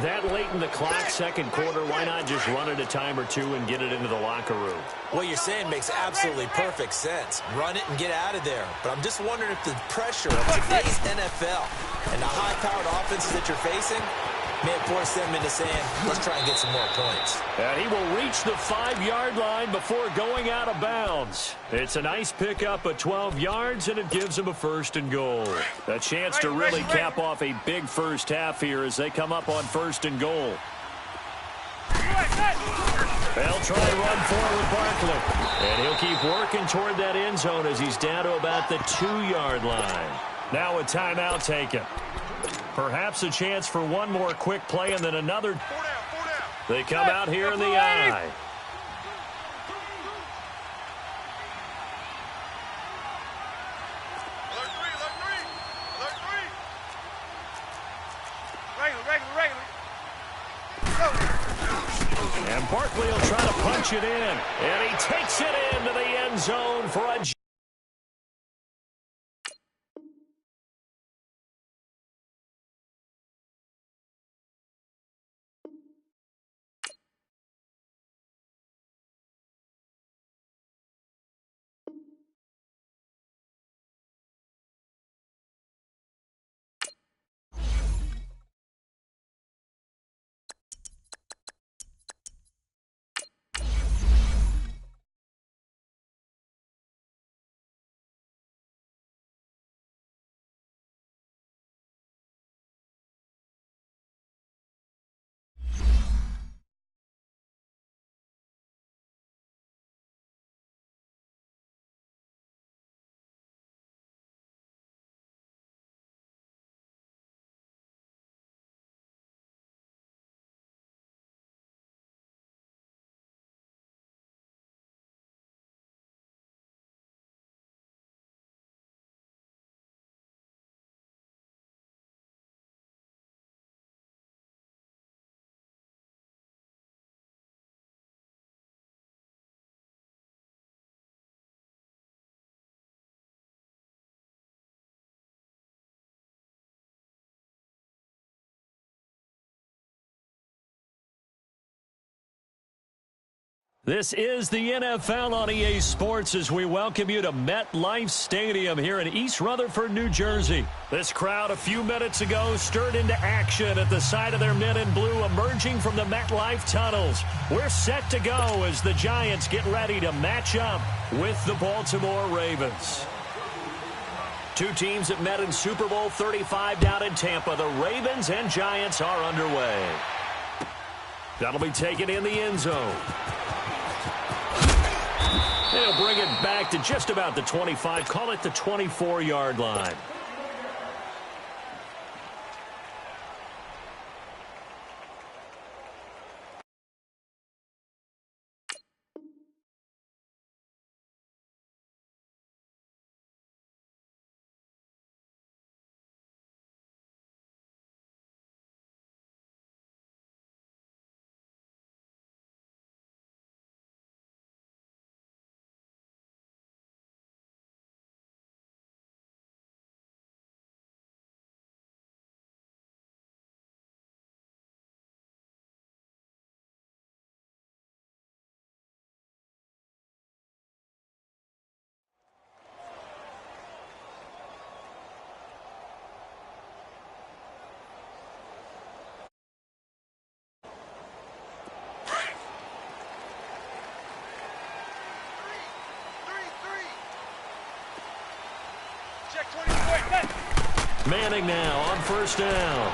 Speaker 1: That late in the clock, second quarter, why not just run it a time or two and get it into the locker room?
Speaker 3: What you're saying makes absolutely perfect sense. Run it and get out of there. But I'm just wondering if the pressure of today's NFL and the high-powered offenses that you're facing may have forced them into saying, let's try and get some more points.
Speaker 1: And he will reach the 5-yard line before going out of bounds. It's a nice pickup of 12 yards, and it gives him a first and goal. A chance to really cap off a big first half here as they come up on first and goal. They'll try to run forward Barkley. And he'll keep working toward that end zone as he's down to about the 2-yard line. Now a timeout taken. Perhaps a chance for one more quick play and then another. They come out here in the eye. And Barkley will try to punch it in. And he takes it into the end zone for a This is the NFL on EA Sports as we welcome you to MetLife Stadium here in East Rutherford, New Jersey. This crowd a few minutes ago stirred into action at the sight of their men in blue emerging from the MetLife tunnels. We're set to go as the Giants get ready to match up with the Baltimore Ravens. Two teams that met in Super Bowl 35 down in Tampa. The Ravens and Giants are underway. That'll be taken in the end zone. They'll bring it back to just about the 25, call it the 24-yard line. Manning now on first down.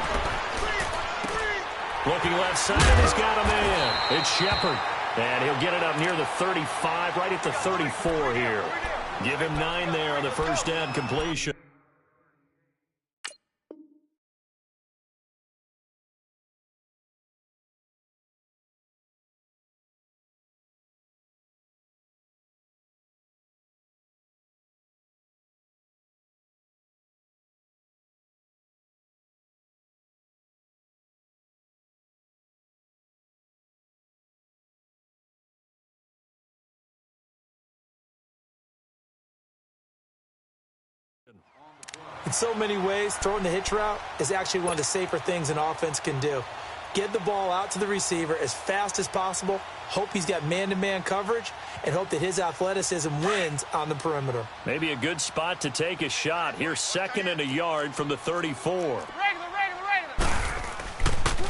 Speaker 1: Looking left side, he's got a man. It's Shepard. And he'll get it up near the 35, right at the 34 here. Give him 9 there on the first down completion.
Speaker 3: In so many ways, throwing the hitch route is actually one of the safer things an offense can do. Get the ball out to the receiver as fast as possible, hope he's got man-to-man coverage, and hope that his athleticism wins on the perimeter.
Speaker 1: Maybe a good spot to take a shot. Here's 2nd and a yard from the 34.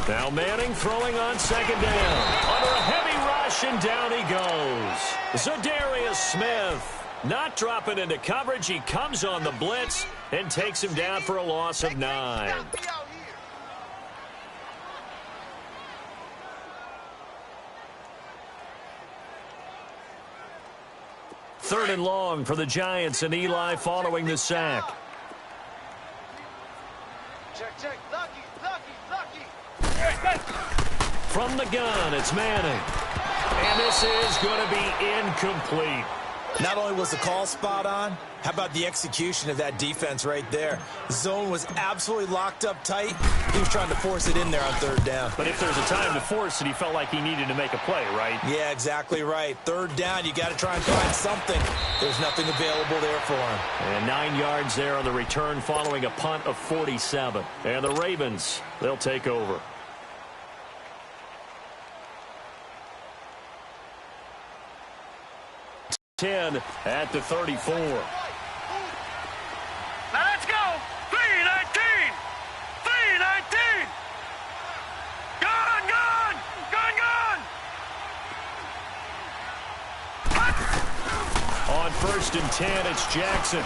Speaker 1: Now Manning throwing on 2nd down. Under a heavy rush, and down he goes. Zadarius Smith. Not dropping into coverage. He comes on the blitz and takes him down for a loss of 9. Third and long for the Giants, and Eli following the sack.
Speaker 2: Check. Lucky.
Speaker 1: From the gun, it's Manning. And this is going to be incomplete.
Speaker 3: Not only was the call spot on, how about the execution of that defense right there? Zone was absolutely locked up tight. He was trying to force it in there on 3rd down.
Speaker 1: But if there's a time to force it, he felt like he needed to make a play, right?
Speaker 3: Yeah, exactly right. 3rd down, you got to try and find something. There's nothing available there for him.
Speaker 1: And 9 yards there on the return following a punt of 47. And the Ravens, they'll take over. At the 34.
Speaker 2: Now let's go. 3-19. Gone.
Speaker 1: On 1st and 10, it's Jackson.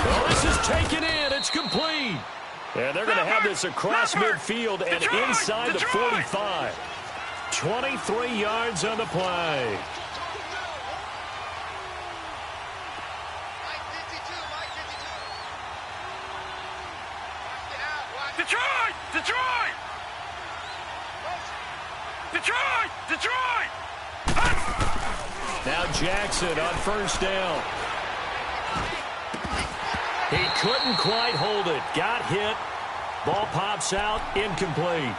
Speaker 1: Well, this is taken in. It's complete. And they're going to have this across midfield and inside the 45. 23 yards on the play.
Speaker 2: Detroit!
Speaker 1: Now Jackson on first down. He couldn't quite hold it. Got hit. Ball pops out. Incomplete.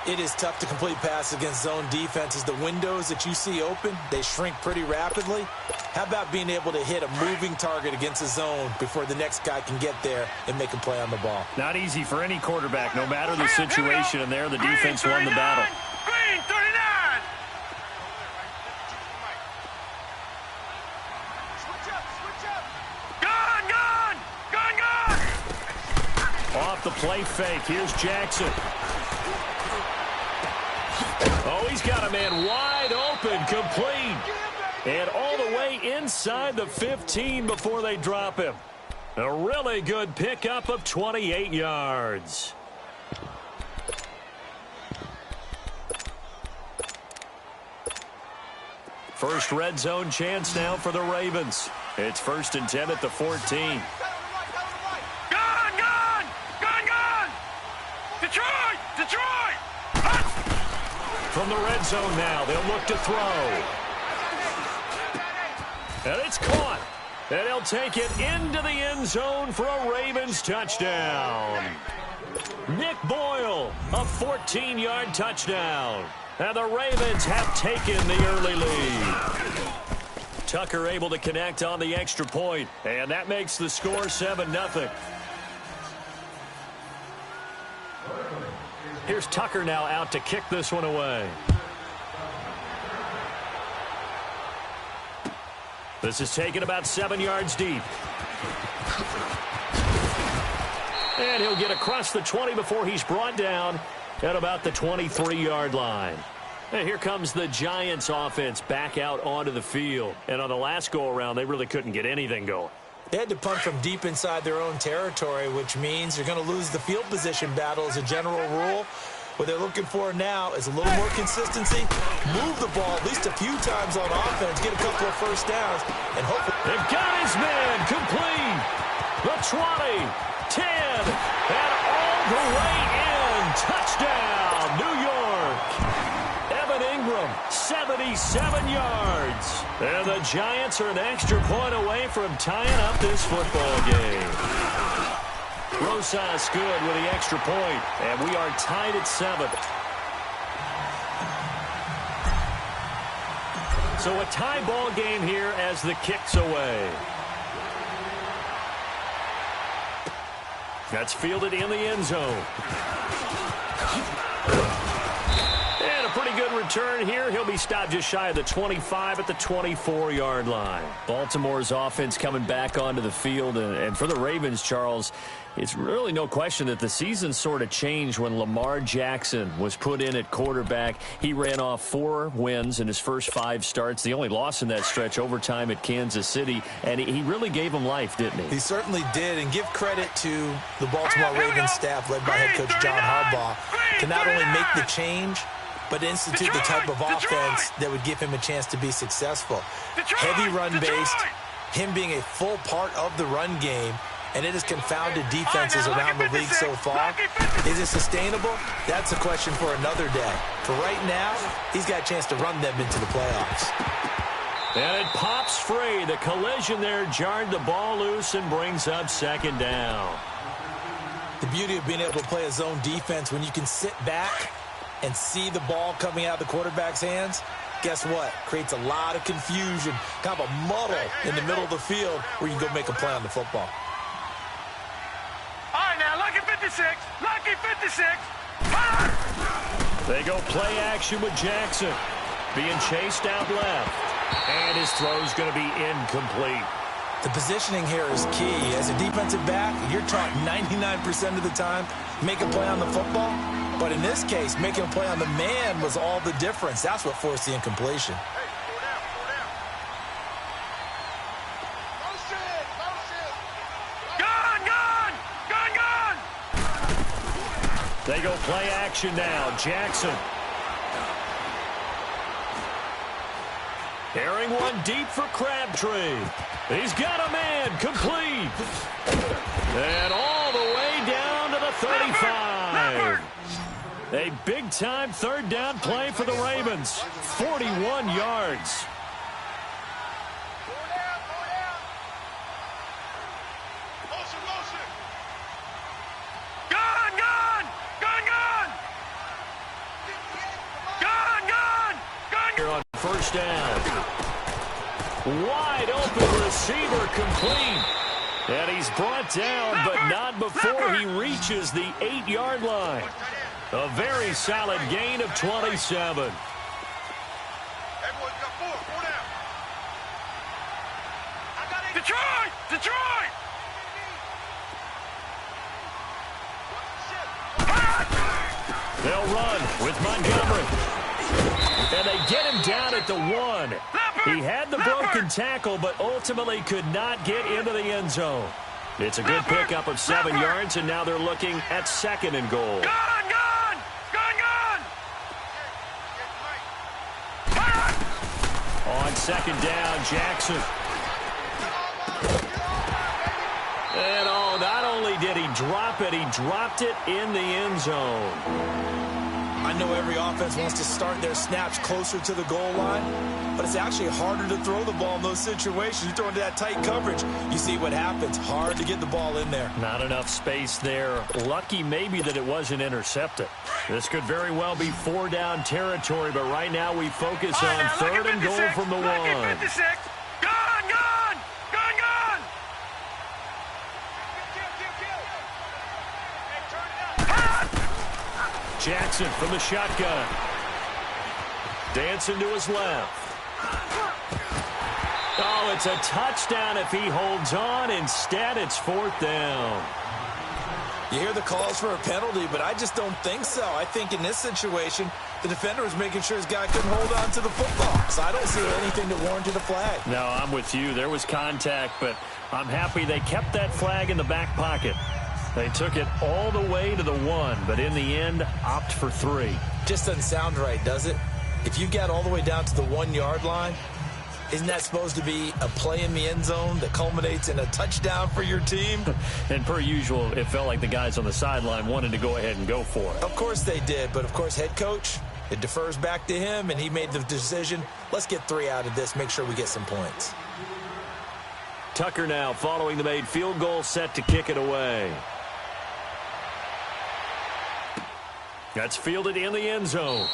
Speaker 3: It is tough to complete passes against zone defenses. The windows that you see open, they shrink pretty rapidly. How about being able to hit a moving target against a zone before the next guy can get there and make a play on the ball?
Speaker 1: Not easy for any quarterback, no matter the situation, and there the defense won the battle.
Speaker 2: Green 39. Switch up. Gone.
Speaker 1: Off the play fake, here's Jackson. Oh, he's got a man wide open, complete. And all the way inside the 15 before they drop him. A really good pickup of 28 yards. First red zone chance now for the Ravens. It's 1st and 10 at the 14.
Speaker 2: Detroit!
Speaker 1: From the red zone now, they'll look to throw. And it's caught. And he'll take it into the end zone for a Ravens touchdown. Nick Boyle, a 14-yard touchdown. And the Ravens have taken the early lead. Tucker able to connect on the extra point. And that makes the score 7-0. Here's Tucker now out to kick this one away. This is taken about 7 yards deep. And he'll get across the 20 before he's brought down at about the 23-yard line. And here comes the Giants offense back out onto the field. And on the last go-around, they really couldn't get anything going.
Speaker 3: They had to punt from deep inside their own territory, which means you're going to lose the field position battle as a general rule. What they're looking for now is a little more consistency, move the ball at least a few times on offense, get a couple of first downs, and hopefully...
Speaker 1: They've got his man complete. The 20, 10, and all the way in. Touchdown, New York. 77 yards. And the Giants are an extra point away from tying up this football game. Rosas good with the extra point, and we are tied at 7. So a tie ball game here as the kick's away. That's fielded in the end zone. Pretty good return here. He'll be stopped just shy of the 25 at the 24-yard line. Baltimore's offense coming back onto the field. And for the Ravens, Charles, it's really no question that the season sort of changed when Lamar Jackson was put in at quarterback. He ran off 4 wins in his first 5 starts. The only loss in that stretch, overtime at Kansas City. And he really gave him life, didn't he?
Speaker 3: He certainly did. And give credit to the Baltimore Ravens staff led by head coach John Harbaugh to not only make the change, but institute the type of offense that would give him a chance to be successful. Heavy run-based, him being a full part of the run game, and it has confounded defenses around the league so far. Is it sustainable? That's a question for another day. For right now, he's got a chance to run them into the playoffs.
Speaker 1: And it pops free. The collision there jarred the ball loose and brings up second down.
Speaker 3: The beauty of being able to play a zone defense when you can sit back and see the ball coming out of the quarterback's hands, guess what? Creates a lot of confusion, kind of a muddle in the middle of the field where you can go make a play on the football.
Speaker 2: All right, now, lucky 56. Lucky 56.
Speaker 1: They go play action with Jackson. Being chased out left. And his throw's going to be incomplete.
Speaker 3: The positioning here is key. As a defensive back, you're taught 99% of the time, make a play on the football. But in this case, making a play on the man was all the difference. That's what forced the incompletion.
Speaker 2: Hey, go down. Gone.
Speaker 1: They go play action now. Jackson. Airing one deep for Crabtree. He's got a man complete. And all the way down to the 35. A big-time third down play for the Ravens. 41 yards. Here on first down. Wide open receiver complete. And he's brought down, but not before he reaches the 8-yard line. A very solid gain of 27.
Speaker 2: Detroit! Detroit!
Speaker 1: They'll run with Montgomery. And they get him down at the 1. He had the broken tackle, but ultimately could not get into the end zone. It's a good pickup of 7 yards, and now they're looking at 2nd and goal.
Speaker 2: Gone! Gone! Gone! Gone!
Speaker 1: On 2nd down, Jackson. And not only did he drop it, he dropped it in the end zone.
Speaker 3: I know every offense wants to start their snaps closer to the goal line, but it's actually harder to throw the ball in those situations. You throw into that tight coverage, you see what happens. Hard to get the ball in there.
Speaker 1: Not enough space there. Lucky maybe that it wasn't intercepted. This could very well be 4-down territory, but right now we focus on 3rd and goal from the 1.
Speaker 2: Gone! Gone! Gone! Gone!
Speaker 1: Jackson from the shotgun. Dancing to his left. Oh, it's a touchdown if he holds on. Instead, it's 4th down.
Speaker 3: You hear the calls for a penalty, but I just don't think so. I think in this situation, The defender was making sure his guy couldn't hold on to the football. So I don't see anything to warrant the flag.
Speaker 1: No, I'm with you. There was contact, but I'm happy they kept that flag in the back pocket. They took it all the way to the 1, but in the end, opt for 3.
Speaker 3: Just doesn't sound right, does it? If you got all the way down to the 1-yard line, isn't that supposed to be a play in the end zone that culminates in a touchdown for your team?
Speaker 1: And per usual, it felt like the guys on the sideline wanted to go ahead and go for it.
Speaker 3: Of course they did, but of course head coach, it defers back to him, and he made the decision. Let's get 3 out of this, make sure we get some points.
Speaker 1: Tucker now following the made field goal, set to kick it away. That's fielded in the end zone.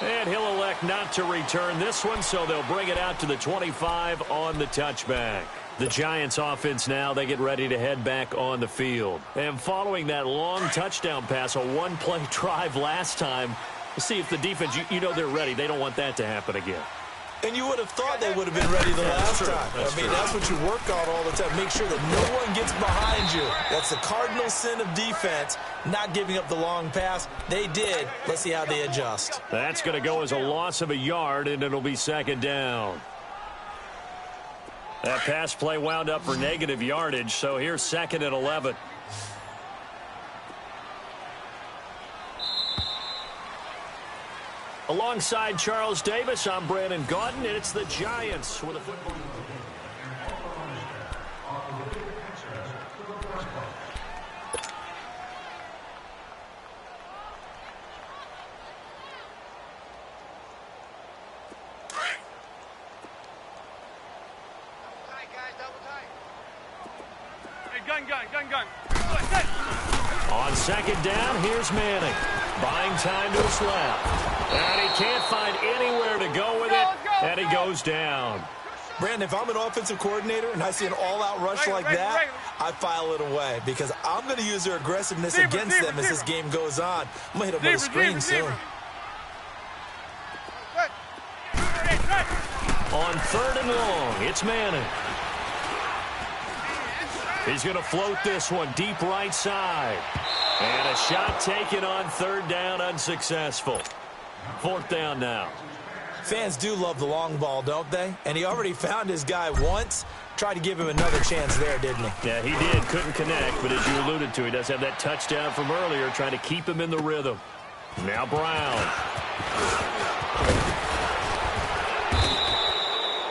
Speaker 1: And he'll elect not to return this one, so they'll bring it out to the 25 on the touchback. The Giants offense now, they get ready to head back on the field. And following that long touchdown pass, a one-play drive last time, we'll see if the defense, you know they're ready. They don't want that to happen again.
Speaker 3: And you would have thought they would have been ready the last time. That's what you work on all the time. Make sure that no one gets behind you. That's the cardinal sin of defense, not giving up the long pass. They did. Let's see how they adjust.
Speaker 1: That's going to go as a loss of a yard, and it'll be second down. That pass play wound up for negative yardage, so here's second and 11. Alongside Charles Davis, I'm Brandon Gaudin, and it's the Giants with a football.
Speaker 2: Gun.
Speaker 1: On second down, here's Manning. Buying time to his left. And he can't find anywhere to go with it, and he goes down.
Speaker 3: Brandon, if I'm an offensive coordinator and I see an all-out rush like that, I file it away because I'm going to use their aggressiveness against them as this game goes on. I'm going to hit them with a screen soon.
Speaker 1: On third and long, it's Manning. He's going to float this one deep right side. And a shot taken on third down, unsuccessful. Fourth down now.
Speaker 3: Fans do love the long ball, don't they? And he already found his guy once. Tried to give him another chance there, didn't he?
Speaker 1: Yeah, he did. Couldn't connect, but as you alluded to, he does have that touchdown from earlier, trying to keep him in the rhythm. Now Brown.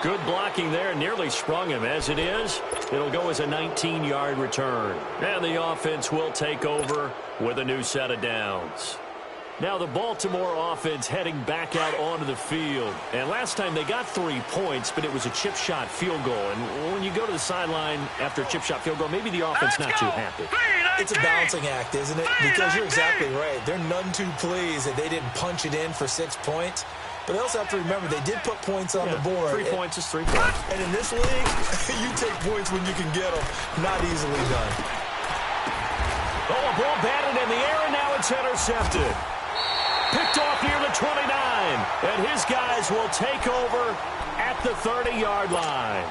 Speaker 1: Good blocking there, nearly sprung him. As it is, it'll go as a 19-yard return. And the offense will take over with a new set of downs. Now the Baltimore offense heading back out onto the field. And last time they got 3 points, but it was a chip shot field goal. And when you go to the sideline after a chip shot field goal, maybe the offense not too happy.
Speaker 3: It's a balancing act, isn't it? Because you're exactly right. They're none too pleased that they didn't punch it in for 6 points. But they also have to remember they did put points on the board.
Speaker 1: 3 points is 3 points.
Speaker 3: And in this league, you take points when you can get them. Not easily done.
Speaker 1: Oh, a ball batted in the air, and now it's intercepted. Picked off near the 29. And his guys will take over at the 30-yard line.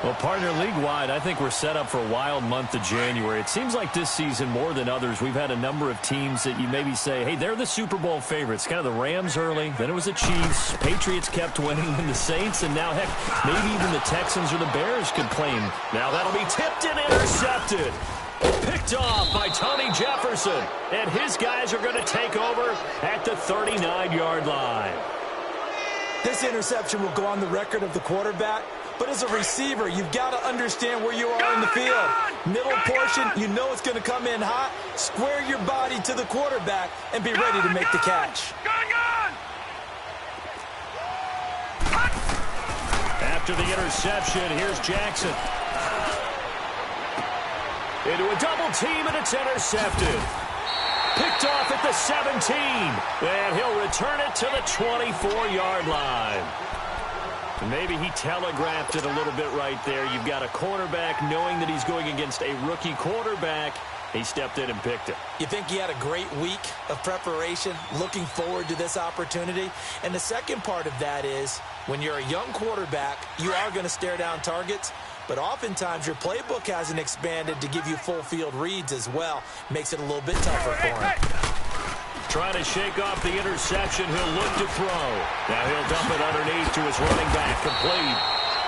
Speaker 1: Well, partner, league-wide, I think we're set up for a wild month of January. It seems like this season, more than others, we've had a number of teams that you maybe say, hey, they're the Super Bowl favorites. Kind of the Rams early, then it was the Chiefs. Patriots kept winning, and the Saints, and now, heck, maybe even the Texans or the Bears could claim. Now that'll be tipped and intercepted. Picked off by Tony Jefferson, and his guys are going to take over at the 39-yard line.
Speaker 3: This interception will go on the record of the quarterback. But as a receiver, you've got to understand where you are in the field. Middle portion, you know it's going to come in hot. Square your body to the quarterback and be ready to make the catch.
Speaker 1: After the interception, here's Jackson. Into a double team, and it's intercepted. Picked off at the 17. And he'll return it to the 24-yard line. Maybe he telegraphed it a little bit right there. You've got a cornerback knowing that he's going against a rookie quarterback. He stepped in and picked it.
Speaker 3: You think he had a great week of preparation, looking forward to this opportunity? And the second part of that is, when you're a young quarterback, you are going to stare down targets, but oftentimes your playbook hasn't expanded to give you full field reads as well. Makes it a little bit tougher for him.
Speaker 1: Trying to shake off the interception. He'll look to throw. Now he'll dump it underneath to his running back. Complete.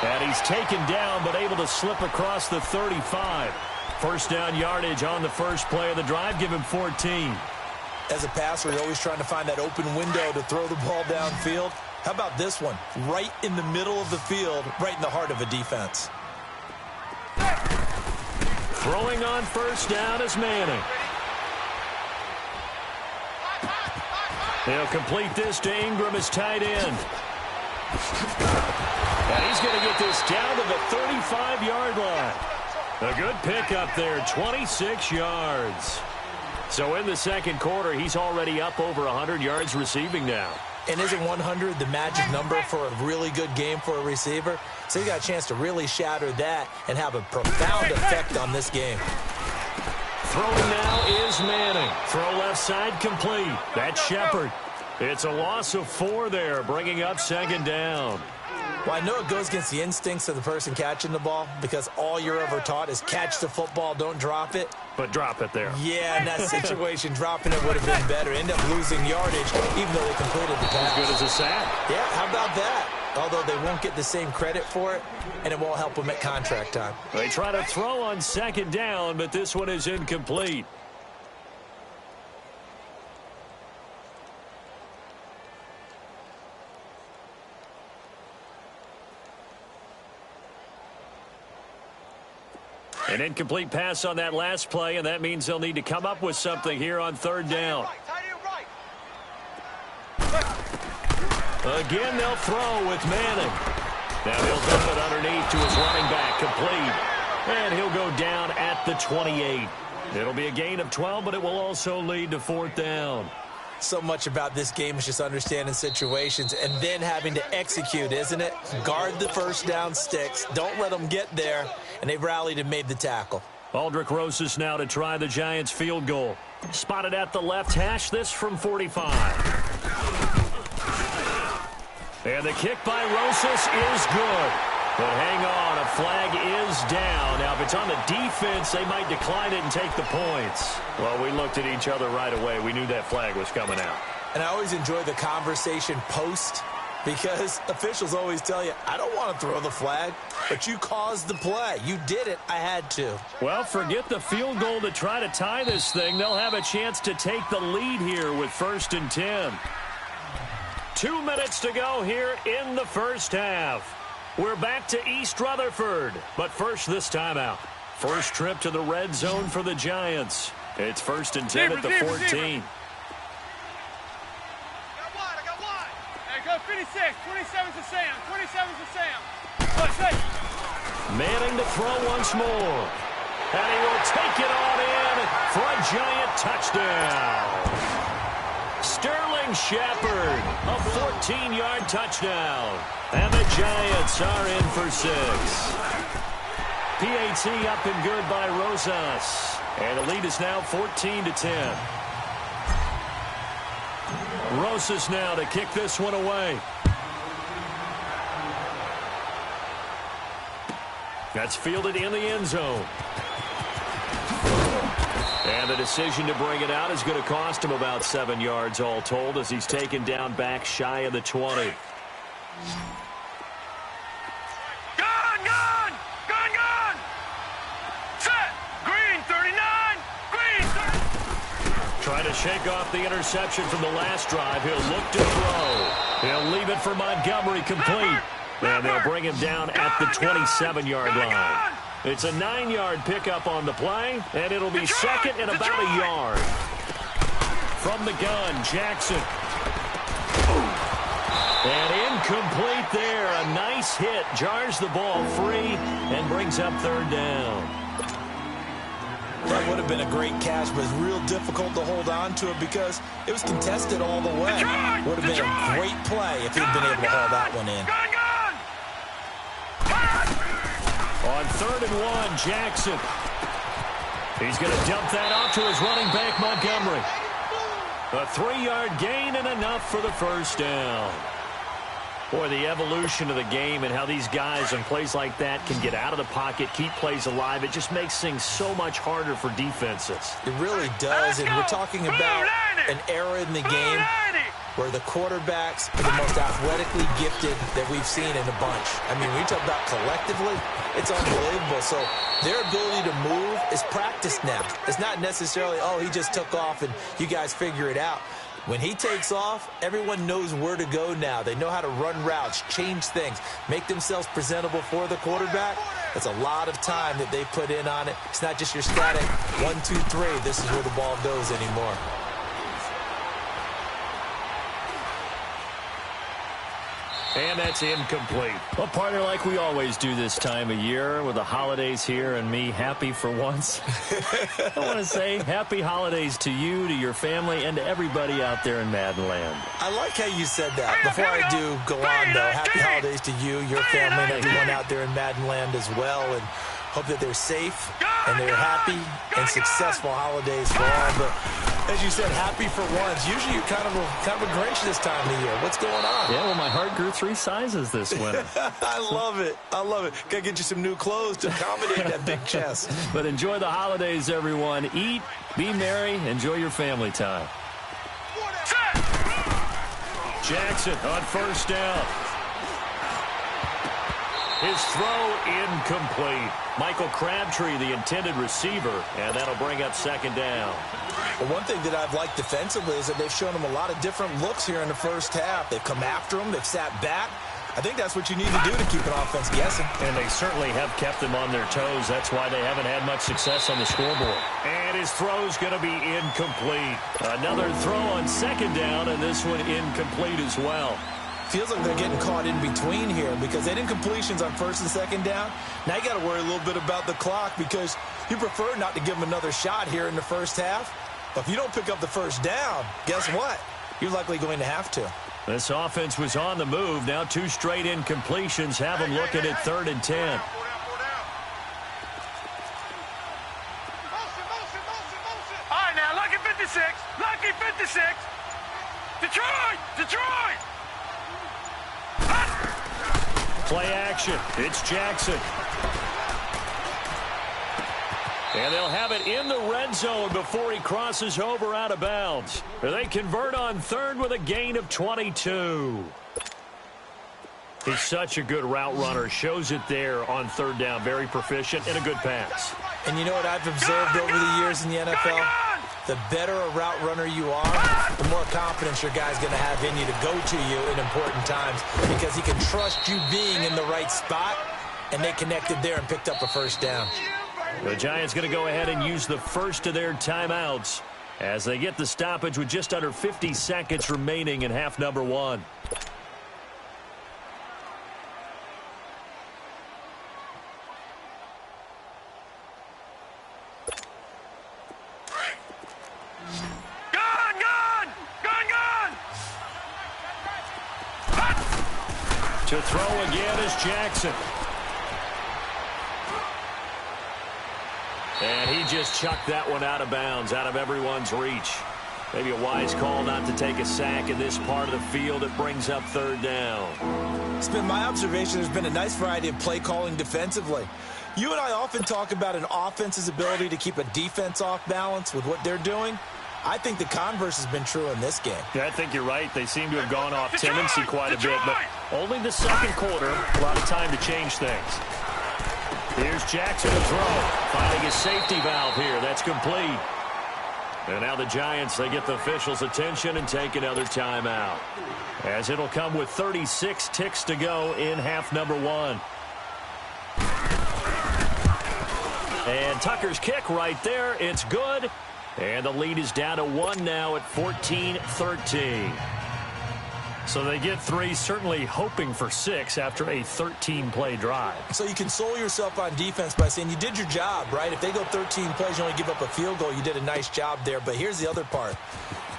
Speaker 1: And he's taken down but able to slip across the 35. First down yardage on the first play of the drive. Give him 14.
Speaker 3: As a passer, you're always trying to find that open window to throw the ball downfield. How about this one? Right in the middle of the field, right in the heart of a defense.
Speaker 1: Throwing on first down is Manning. He'll complete this to Ingram as tight end. And he's going to get this down to the 35-yard line. A good pickup there, 26 yards. So in the second quarter, he's already up over 100 yards receiving now.
Speaker 3: And isn't 100 the magic number for a really good game for a receiver? So he got a chance to really shatter that and have a profound effect on this game.
Speaker 1: Throwing now is Manning. Throw left side complete. That's Shepard. It's a loss of 4 there, bringing up second down.
Speaker 3: Well, I know it goes against the instincts of the person catching the ball because all you're ever taught is catch the football, don't drop it.
Speaker 1: But drop it there.
Speaker 3: Yeah, in that situation, dropping it would have been better. End up losing yardage, even though they completed the pass.
Speaker 1: As good as a sack.
Speaker 3: Yeah, how about that? Although they won't get the same credit for it, and it won't help them at contract time.
Speaker 1: They try to throw on second down, but this one is incomplete. An incomplete pass on that last play, and that means they'll need to come up with something here on third down. Again, they'll throw with Manning. Now he'll dump it underneath to his running back, complete. And he'll go down at the 28. It'll be a gain of 12, but it will also lead to fourth down.
Speaker 3: So much about this game is just understanding situations and then having to execute, isn't it? Guard the first down sticks. Don't let them get there. And they've rallied and made the tackle.
Speaker 1: Aldrich Rosas now to try the Giants field goal. Spotted at the left hash, this from 45. And the kick by Rosas is good. But hang on, a flag is down. Now, if it's on the defense, they might decline it and take the points. Well, we looked at each other right away. We knew that flag was coming out.
Speaker 3: And I always enjoy the conversation post because officials always tell you, I don't want to throw the flag, but you caused the play. You did it. I had to.
Speaker 1: Well, forget the field goal to try to tie this thing. They'll have a chance to take the lead here with 1st and 10. 2 minutes to go here in the first half. We're back to East Rutherford, but first this timeout. First trip to the red zone for the Giants. It's 1st and 10 at the 14.
Speaker 2: I got one. Hey, go 56. 27's to Sam. 27's to Sam. Push, hey.
Speaker 1: Manning to throw once more. And he will take it on in for a Giant touchdown. Sterling Shepard, a 14-yard touchdown. And the Giants are in for 6. PAT up and good by Rosas. And the lead is now 14-10. Rosas now to kick this one away. That's fielded in the end zone. And the decision to bring it out is going to cost him about 7 yards all told as he's taken down back shy of the 20.
Speaker 2: Gun! Set! Green, 39! Green!
Speaker 1: Trying to shake off the interception from the last drive. He'll look to throw. He'll leave it for Montgomery complete. And they'll bring him down at the 27-yard line. It's a 9-yard pickup on the play, and it'll be second and about a yard. From the gun, Jackson. And incomplete there. A nice hit. Jars the ball free and brings up third down.
Speaker 3: That would have been a great catch, but it's real difficult to hold on to it because it was contested all the way. Would have been a great play if he'd been able to haul that one in.
Speaker 1: On 3rd and 1, Jackson. He's going to dump that off to his running back, Montgomery. A 3-yard gain and enough for the first down. Boy, the evolution of the game and how these guys on plays like that can get out of the pocket, keep plays alive, it just makes things so much harder for defenses.
Speaker 3: It really does, and we're talking about an era in the game where the quarterbacks are the most athletically gifted that we've seen in a bunch. I mean, when you talk about collectively, it's unbelievable. So their ability to move is practiced now. It's not necessarily, oh, he just took off and you guys figure it out. When he takes off, everyone knows where to go now. They know how to run routes, change things, make themselves presentable for the quarterback. That's a lot of time that they put in on it. It's not just your static 1, 2, 3. This is where the ball goes anymore.
Speaker 1: And that's incomplete. Well, partner, like we always do this time of year with the holidays here and me happy for once. I want to say happy holidays to you, to your family, and to everybody out there in Madden land.
Speaker 3: I like how you said that. Before I do go on, though, happy holidays to you, your family, and everyone out there in Madden land as well. And hope that they're safe and they're happy and successful holidays for all. But as you said, happy for once. Usually you're kind of a Grinch this time of year. What's going on?
Speaker 1: Yeah, well, my heart grew 3 sizes this winter.
Speaker 3: I love it. I love it. Got to get you some new clothes to accommodate that big chest.
Speaker 1: But enjoy the holidays, everyone. Eat, be merry, enjoy your family time. Jackson on first down. His throw incomplete. Michael Crabtree, the intended receiver, and that'll bring up second down.
Speaker 3: Well, one thing that I've liked defensively is that they've shown him a lot of different looks here in the first half. They've come after him. They've sat back. I think that's what you need to do to keep an offense guessing.
Speaker 1: And they certainly have kept them on their toes. That's why they haven't had much success on the scoreboard. And his throw's going to be incomplete. Another throw on second down, and this one incomplete as well.
Speaker 3: Feels like they're getting caught in between here because they did incompletions on first and second down. Now you got to worry a little bit about the clock because you prefer not to give them another shot here in the first half. But if you don't pick up the first down, guess what? You're likely going to have to.
Speaker 1: This offense was on the move. Now 2 straight incompletions have them looking at 3rd and 10.
Speaker 2: All right, now, lucky 56. Lucky 56. Detroit! Detroit!
Speaker 1: Play action. It's Jackson. And they'll have it in the red zone before he crosses over out of bounds. They convert on 3rd with a gain of 22. He's such a good route runner. Shows it there on 3rd down. Very proficient and a good pass.
Speaker 3: And you know what I've observed over the years in the NFL? The better a route runner you are, the more confidence your guy's going to have in you to go to you in important times because he can trust you being in the right spot, and they connected there and picked up a first down.
Speaker 1: The Giants going to go ahead and use the first of their timeouts as they get the stoppage with just under 50 seconds remaining in half number 1. To throw again is Jackson. And he just chucked that one out of bounds, out of everyone's reach. Maybe a wise call not to take a sack in this part of the field. It brings up 3rd down.
Speaker 3: It's been my observation there's been a nice variety of play calling defensively. You and I often talk about an offense's ability to keep a defense off balance with what they're doing. I think the converse has been true in this game.
Speaker 1: Yeah, I think you're right. They seem to have gone off tendency quite a bit, but only the second quarter, a lot of time to change things. Here's Jackson to throw, finding his safety valve here. That's complete. And now the Giants, they get the officials' attention and take another timeout, as it'll come with 36 ticks to go in half number 1. And Tucker's kick right there. It's good. And the lead is down to 1 now at 14-13. So they get 3, certainly hoping for 6 after a 13-play drive.
Speaker 3: So you console yourself on defense by saying you did your job, right? If they go 13 plays, you only give up a field goal. You did a nice job there. But here's the other part.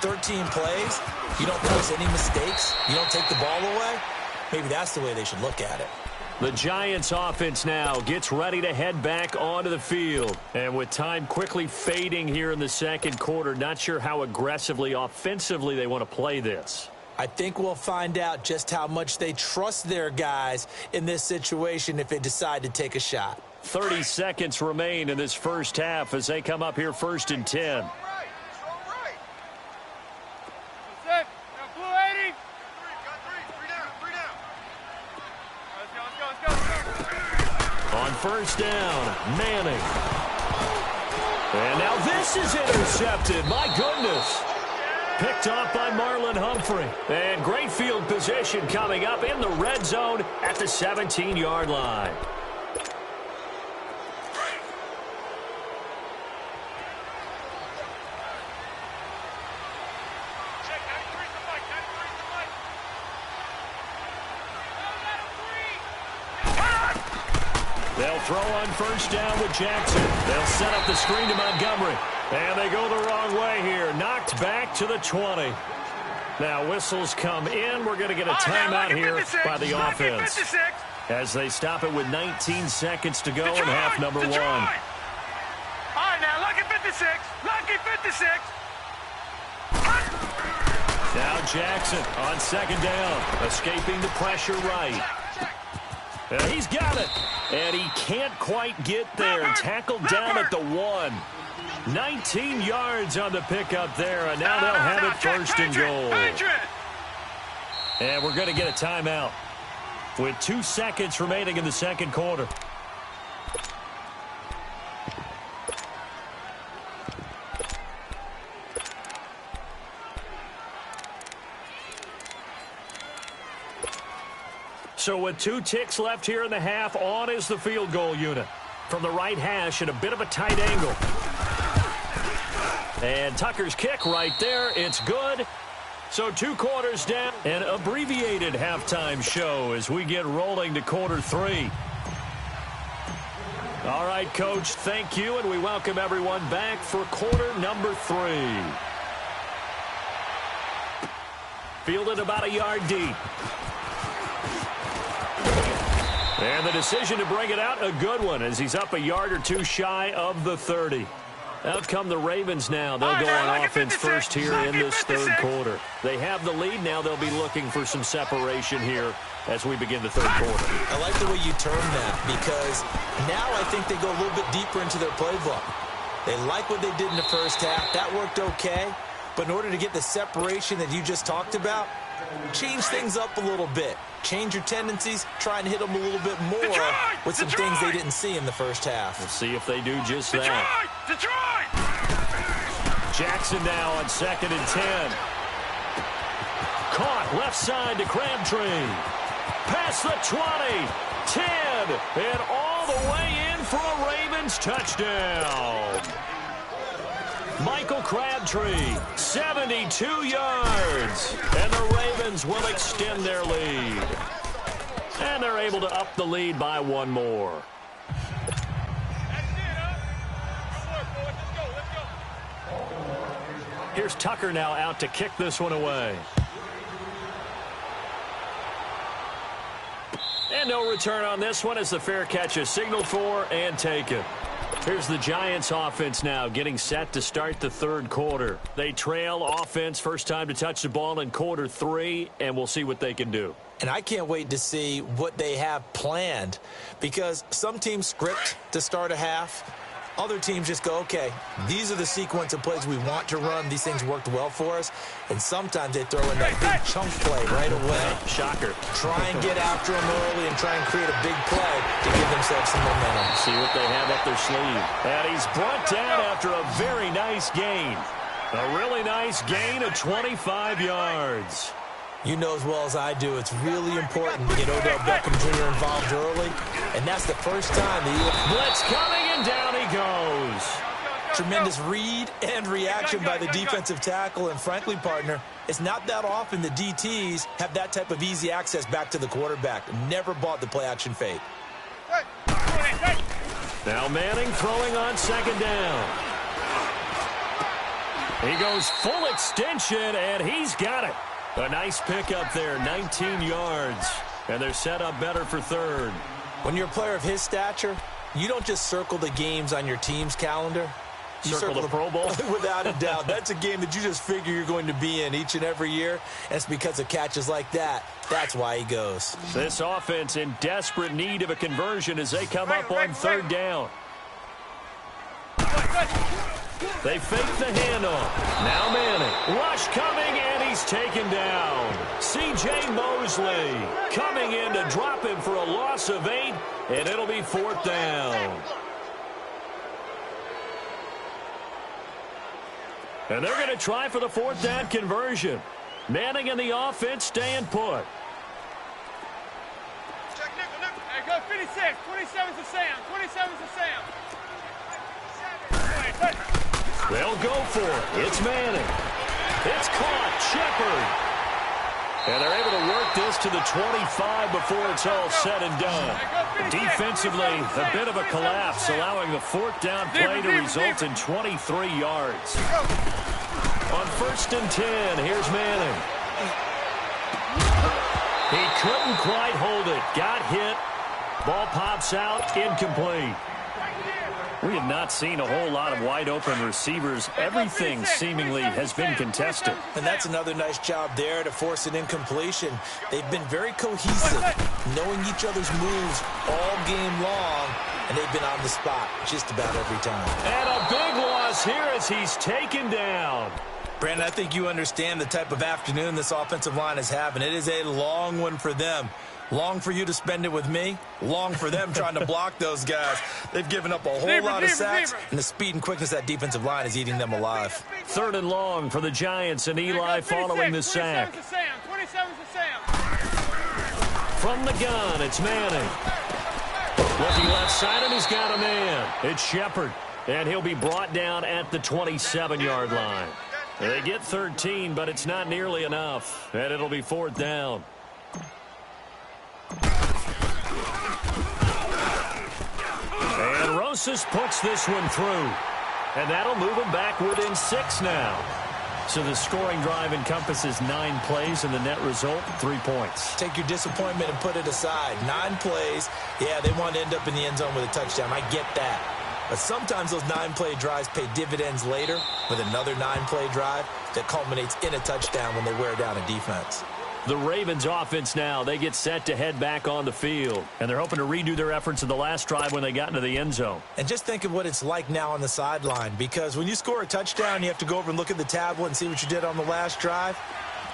Speaker 3: 13 plays, you don't force any mistakes. You don't take the ball away. Maybe that's the way they should look at it.
Speaker 1: The Giants offense now gets ready to head back onto the field. And with time quickly fading here in the second quarter, not sure how aggressively, offensively they want to play this.
Speaker 3: I think we'll find out just how much they trust their guys in this situation if they decide to take a shot.
Speaker 1: 30 seconds remain in this first half as they come up here 1st and 10. On 1st down, Manning. And now this is intercepted. My goodness. Picked off by Marlon Humphrey. And great field position coming up in the red zone at the 17-yard line. They'll throw on 1st down with Jackson. They'll set up the screen to Montgomery. And they go the wrong way here. Knocked back to the 20. Now whistles come in. We're going to get a timeout here by the offense. As they stop it with 19 seconds to go in half number 1.
Speaker 2: All right, now lucky 56. Lucky 56.
Speaker 1: Now Jackson on 2nd down. Escaping the pressure right. And he's got it. And he can't quite get there. Tackled down at the 1. 19 yards on the pickup there. And now they'll have it 1st and goal. And we're going to get a timeout with 2 seconds remaining in the 2nd quarter. So with 2 ticks left here in the half, on is the field goal unit. From the right hash at a bit of a tight angle. And Tucker's kick right there. It's good. So 2 quarters down. An abbreviated halftime show as we get rolling to quarter 3. All right, Coach, thank you. And we welcome everyone back for quarter number 3. Fielded about a yard deep. And the decision to bring it out, a good one, as he's up a yard or 2 shy of the 30. Out come the Ravens now. They'll go on offense first here in this 3rd quarter. They have the lead. Now they'll be looking for some separation here as we begin the 3rd quarter.
Speaker 3: I like the way you term that because now I think they go a little bit deeper into their playbook. They like what they did in the first half. That worked okay. But in order to get the separation that you just talked about, change things up a little bit. Change your tendencies, try and hit them a little bit more with some things they didn't see in the first half.
Speaker 1: We'll see if they do just that. Jackson now on 2nd and 10. Caught left side to Crabtree. Past the 20, 10, and all the way in for a Ravens touchdown. Michael Crabtree, 72 yards. And the Ravens will extend their lead. And they're able to up the lead by 1 more. Here's Tucker now out to kick this one away. And no return on this one as the fair catch is signaled for and taken. Here's the Giants offense now getting set to start the 3rd quarter. They trail offense first time to touch the ball in quarter 3, and we'll see what they can do.
Speaker 3: And I can't wait to see what they have planned because some teams script to start a half. Other teams just go, okay, these are the sequence of plays we want to run. These things worked well for us. And sometimes they throw in that big chunk play right away.
Speaker 1: Shocker.
Speaker 3: Try and get after them early and try and create a big play to give themselves some momentum.
Speaker 1: See what they have up their sleeve. And he's brought down after a very nice gain. A really nice gain of 25 yards.
Speaker 3: You know as well as I do, it's really important to get Odell Beckham Jr. involved early. And that's the first time that
Speaker 1: blitz coming, and down he goes.
Speaker 3: Tremendous read and reaction by the defensive tackle. And frankly, partner, it's not that often the DTs have that type of easy access back to the quarterback. Never bought the play-action fake.
Speaker 1: Now Manning throwing on 2nd down. He goes full extension, and he's got it. A nice pickup there, 19 yards. And they're set up better for 3rd.
Speaker 3: When you're a player of his stature, you don't just circle the games on your team's calendar. You
Speaker 1: circle the Pro Bowl?
Speaker 3: Without a doubt. That's a game that you just figure you're going to be in each and every year. And it's because of catches like that. That's why he goes.
Speaker 1: This offense in desperate need of a conversion as they come up on third down. They fake the handoff. Now Manning. Rush coming, and he's taken down. C.J. Mosley coming in to drop him for a loss of 8, and it'll be fourth down. And they're going to try for the fourth down conversion. Manning and the offense staying put.
Speaker 2: Hey, go 56. 27's to Sam. 27's to Sam.
Speaker 1: They'll go for it. It's Manning. It's caught. Shepard. And they're able to work this to the 25 before it's all said and done. Defensively, a bit of a collapse, allowing the fourth down play to result in 23 yards. On 1st and 10, here's Manning. He couldn't quite hold it. Got hit. Ball pops out. Incomplete. We have not seen a whole lot of wide-open receivers. Everything seemingly has been contested.
Speaker 3: And that's another nice job there to force an incompletion. They've been very cohesive, knowing each other's moves all game long, and they've been on the spot just about every time.
Speaker 1: And a big loss here as he's taken down.
Speaker 3: Brandon, I think you understand the type of afternoon this offensive line is having. It is a long one for them. Long for you to spend it with me. Long for them trying to block those guys. They've given up a whole lot of sacks, and the speed and quickness of that defensive line is eating them alive.
Speaker 1: 3rd and long for the Giants, and Eli following the sack.
Speaker 2: 27's to Sam.
Speaker 1: From the gun, it's Manning. Looking left side, and he's got a man. It's Shepard, and he'll be brought down at the 27-yard line. They get 13, but it's not nearly enough, and it'll be fourth down. And Rosas puts this one through. And that'll move him back within 6 now. So the scoring drive encompasses 9 plays, and the net result, 3 points.
Speaker 3: Take your disappointment and put it aside. 9 plays. Yeah, they want to end up in the end zone with a touchdown. I get that. But sometimes those 9-play drives pay dividends later with another 9-play drive that culminates in a touchdown when they wear down a defense.
Speaker 1: The Ravens offense now, they get set to head back on the field. And they're hoping to redo their efforts in the last drive when they got into the end zone.
Speaker 3: And just think of what it's like now on the sideline, because when you score a touchdown, you have to go over and look at the tablet and see what you did on the last drive.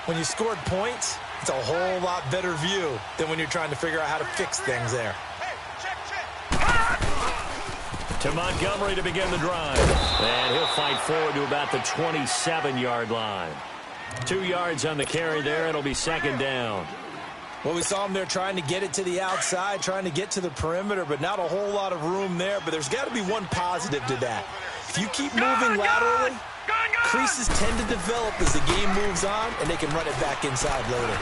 Speaker 3: When you scored points, it's a whole lot better view than when you're trying to figure out how to fix things there.
Speaker 1: To Montgomery to begin the drive. And he'll fight forward to about the 27-yard line. 2 yards on the carry there. It'll be second down.
Speaker 3: Well, we saw him there trying to get it to the outside, trying to get to the perimeter, but not a whole lot of room there. But there's got to be one positive to that. If you keep moving laterally, creases tend to develop as the game moves on, and they can run it back inside later.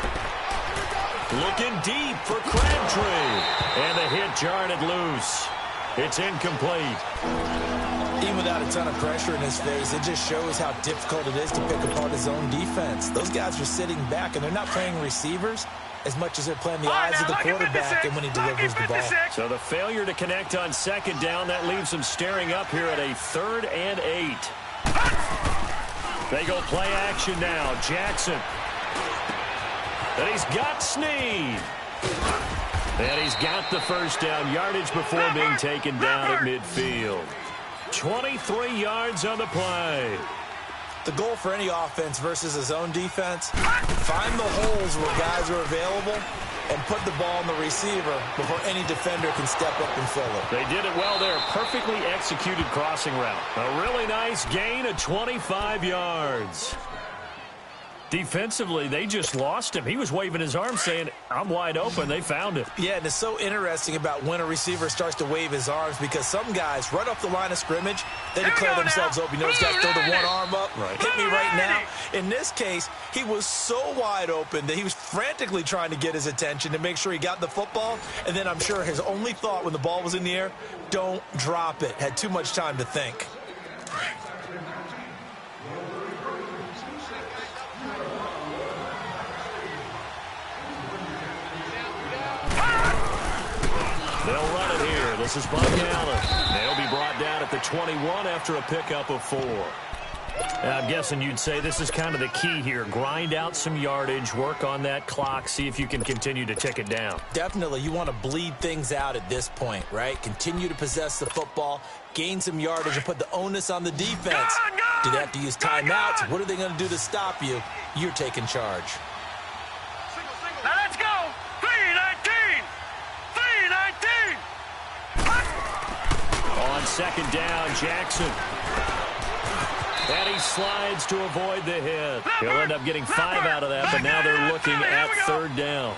Speaker 1: Looking deep for Crabtree. And the hit jarred it loose. It's incomplete.
Speaker 3: Even without a ton of pressure in his face, it just shows how difficult it is to pick apart his own defense. Those guys are sitting back, and they're not playing receivers as much as they're playing the eyes of the quarterback and when he delivers the ball.
Speaker 1: So the failure to connect on second down, that leaves them staring up here at a 3rd and 8. They go play action now. Jackson. And he's got Snead. And he's got the first down, yardage before being taken down at midfield. 23 yards on the play.
Speaker 3: The goal for any offense versus his own defense, find the holes where guys are available and put the ball on the receiver before any defender can step up and fill it.
Speaker 1: They did it well there. Perfectly executed crossing route. A really nice gain of 25 yards. Defensively, they just lost him. He was waving his arm saying, I'm wide open. They found it.
Speaker 3: Yeah, and it's so interesting about when a receiver starts to wave his arms, because some guys, right off the line of scrimmage, they declare themselves open. You know, those guys throw the one arm up, hit me right now. In this case, he was so wide open that he was frantically trying to get his attention to make sure he got the football. And then I'm sure his only thought when the ball was in the air, don't drop it. Had too much time to think.
Speaker 1: They'll run it here. This is Buck Allen. They'll be brought down at the 21 after a pickup of 4. I'm guessing you'd say this is kind of the key here. Grind out some yardage, work on that clock, see if you can continue to tick it down.
Speaker 3: Definitely. You want to bleed things out at this point, right? Continue to possess the football, gain some yardage, and put the onus on the defense. Do they have to use timeouts? What are they going to do to stop you? You're taking charge.
Speaker 2: Now let's go. 3-19. 3-19.
Speaker 1: On second down, Jackson. And he slides to avoid the hit. He'll end up getting 5 out of that, but now they're looking at third down.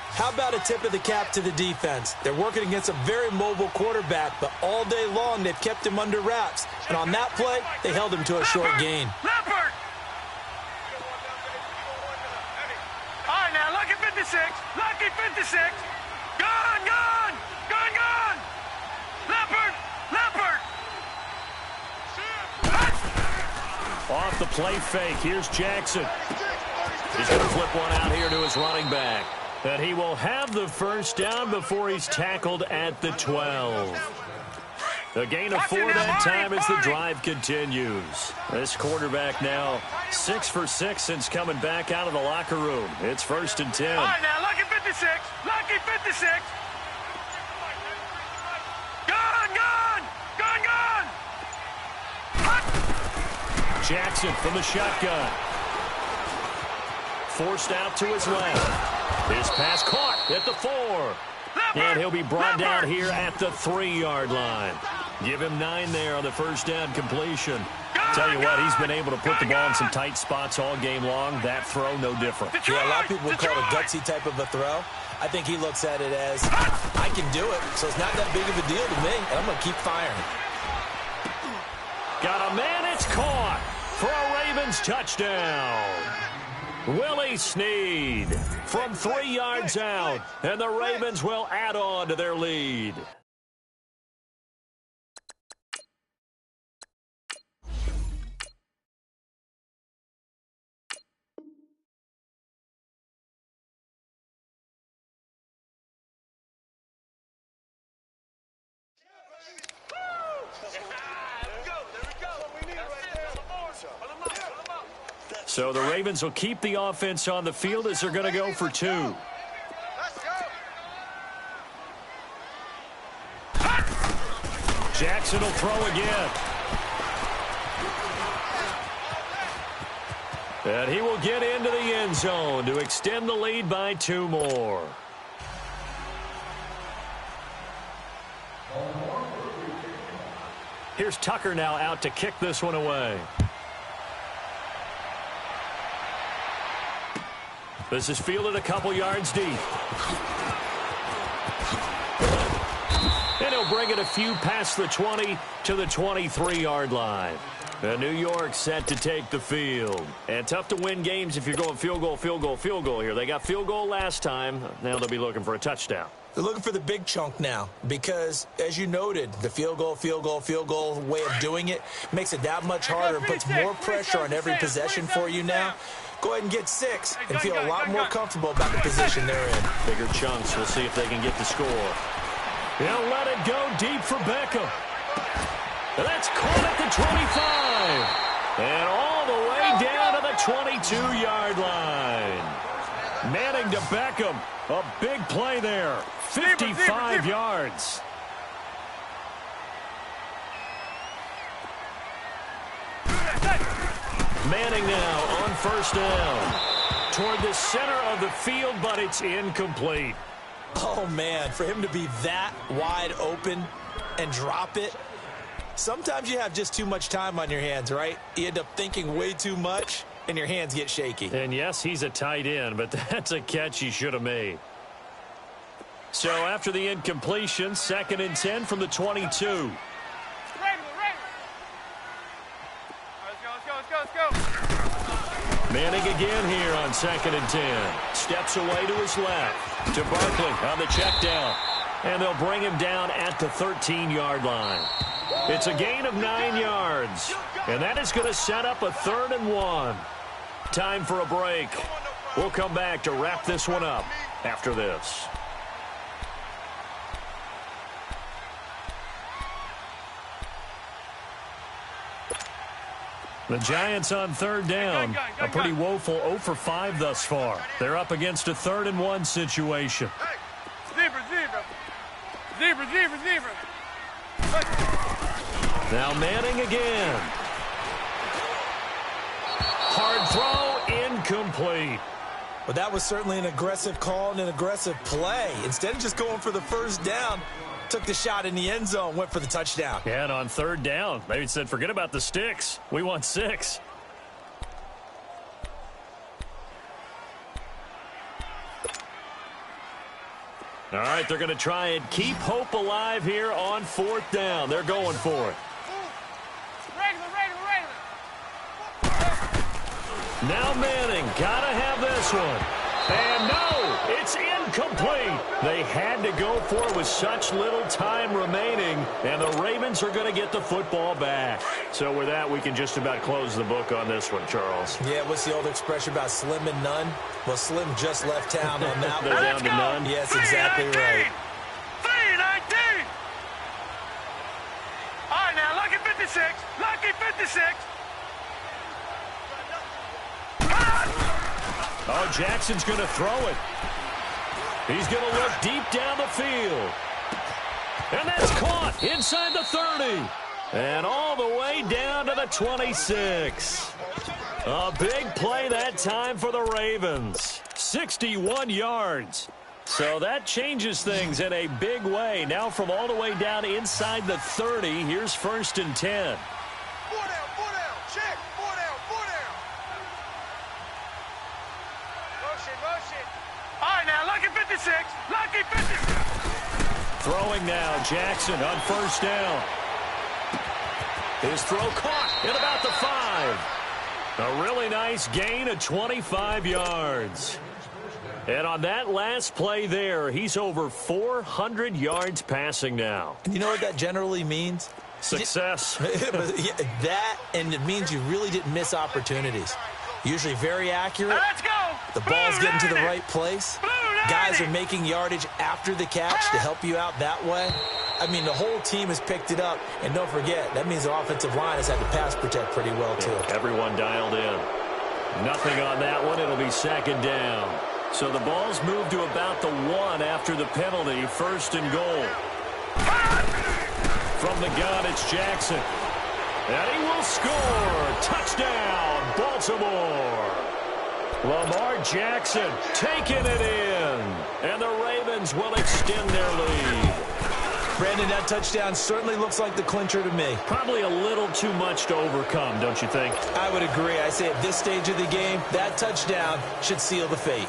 Speaker 3: How about a tip of the cap to the defense? They're working against a very mobile quarterback, but all day long they've kept him under wraps. And on that play, they held him to a short gain.
Speaker 2: Leopard. All right, now, lucky 56. Lucky 56. Gone, gone. Gone, gone. Leopard. Leopard.
Speaker 1: Off the play fake, here's Jackson. He's going to flip one out here to his running back. And he will have the first down before he's tackled at the 12. A gain of 4 that time as the drive continues. This quarterback now 6 for 6 since coming back out of the locker room. It's 1st and 10.
Speaker 2: All right, now, lucky 56. Lucky 56. Gone, gone. Gone, gone.
Speaker 1: Jackson from the shotgun. Forced out to his left. His pass caught at the 4. And he'll be brought down here at the 3-yard line. Give him 9 there on the first down completion. Tell you what, he's been able to put the ball in some tight spots all game long. That throw, no different.
Speaker 3: Yeah, a lot of people would call it a gutsy type of a throw. I think he looks at it as, I can do it, so it's not that big of a deal to me, and I'm going to keep firing.
Speaker 1: Got a man, it's caught for a Ravens touchdown. Willie Snead from 3 yards out, and the Ravens will add on to their lead. So the Ravens will keep the offense on the field as they're going to go for 2. Jackson will throw again. And he will get into the end zone to extend the lead by 2 more. Here's Tucker now out to kick this one away. This is fielded a couple yards deep. And he'll bring it a few past the 20 to the 23-yard line. And New York set to take the field. And tough to win games if you're going field goal, field goal, field goal here. They got field goal last time. Now they'll be looking for a touchdown.
Speaker 3: They're looking for the big chunk now because, as you noted, the field goal way of doing it makes it that much harder and puts more pressure on every possession for you now. Go ahead and get 6 and feel a lot more comfortable about the position they're in.
Speaker 1: Bigger chunks. We'll see if they can get the score. He'll let it go deep for Beckham. And that's caught at the 25. And all the way down to the 22-yard line. Manning to Beckham. A big play there. 55 yards. Manning now on first down. Toward the center of the field, but it's incomplete.
Speaker 3: Oh, man, for him to be that wide open and drop it. Sometimes you have just too much time on your hands, right? You end up thinking way too much, and your hands get shaky.
Speaker 1: And, yes, he's a tight end, but that's a catch he should have made. So after the incompletion, 2nd and 10 from the 22. Manning again here on 2nd and 10. Steps away to his left. To Barkley on the check down. And they'll bring him down at the 13-yard line. It's a gain of 9 yards. And that is going to set up a 3rd and 1. Time for a break. We'll come back to wrap this one up after this. The Giants on third down. A pretty woeful 0 for 5 thus far. They're up against a 3rd and 1 situation.
Speaker 2: Zebra, zebra. Zebra, zebra, zebra.
Speaker 1: Now Manning again. Hard throw, incomplete.
Speaker 3: Well, that was certainly an aggressive call and an aggressive play. Instead of just going for the first down, took the shot in the end zone, went for the touchdown.
Speaker 1: Yeah, and on third down, they said, forget about the sticks. We want 6. All right, they're going to try and keep hope alive here on 4th down. They're going for it. Now Manning, gotta have this one. And no, it's incomplete. They had to go for it with such little time remaining, and the Ravens are going to get the football back. So with that, we can just about close the book on this one, Charles.
Speaker 3: Yeah, what's the old expression about slim and none? Well, Slim just left town on that one.
Speaker 1: They're down to none?
Speaker 3: Yes, exactly right.
Speaker 2: 3-19. All right, now, lucky 56. Lucky 56.
Speaker 1: Oh, Jackson's going to throw it. He's going to look deep down the field. And that's caught inside the 30. And all the way down to the 26. A big play that time for the Ravens. 61 yards. So that changes things in a big way. Now from all the way down inside the 30, here's 1st and 10.
Speaker 2: 4 down, check. 4 down. Motion. All right, now, lucky 56. Lucky 56.
Speaker 1: Throwing now, Jackson on 1st down. His throw caught at about the 5. A really nice gain of 25 yards. And on that last play there, he's over 400 yards passing now.
Speaker 3: You know what that generally means?
Speaker 1: Success.
Speaker 3: That, and it means you really didn't miss opportunities. Usually very accurate.
Speaker 2: Let's go.
Speaker 3: The ball's getting to the right place. Guys are making yardage after the catch to help you out that way. I mean, the whole team has picked it up. And don't forget, that means the offensive line has had to pass protect pretty well, too.
Speaker 1: Yeah, everyone dialed in. Nothing on that one. It'll be 2nd down. So the ball's moved to about the 1 after the penalty. 1st and goal. From the gun, it's Jackson. And he will score. Touchdown, Baltimore. Lamar Jackson taking it in. And the Ravens will extend their lead.
Speaker 3: Brandon, that touchdown certainly looks like the clincher to me.
Speaker 1: Probably a little too much to overcome, don't you think?
Speaker 3: I would agree. I say at this stage of the game, that touchdown should seal the fate.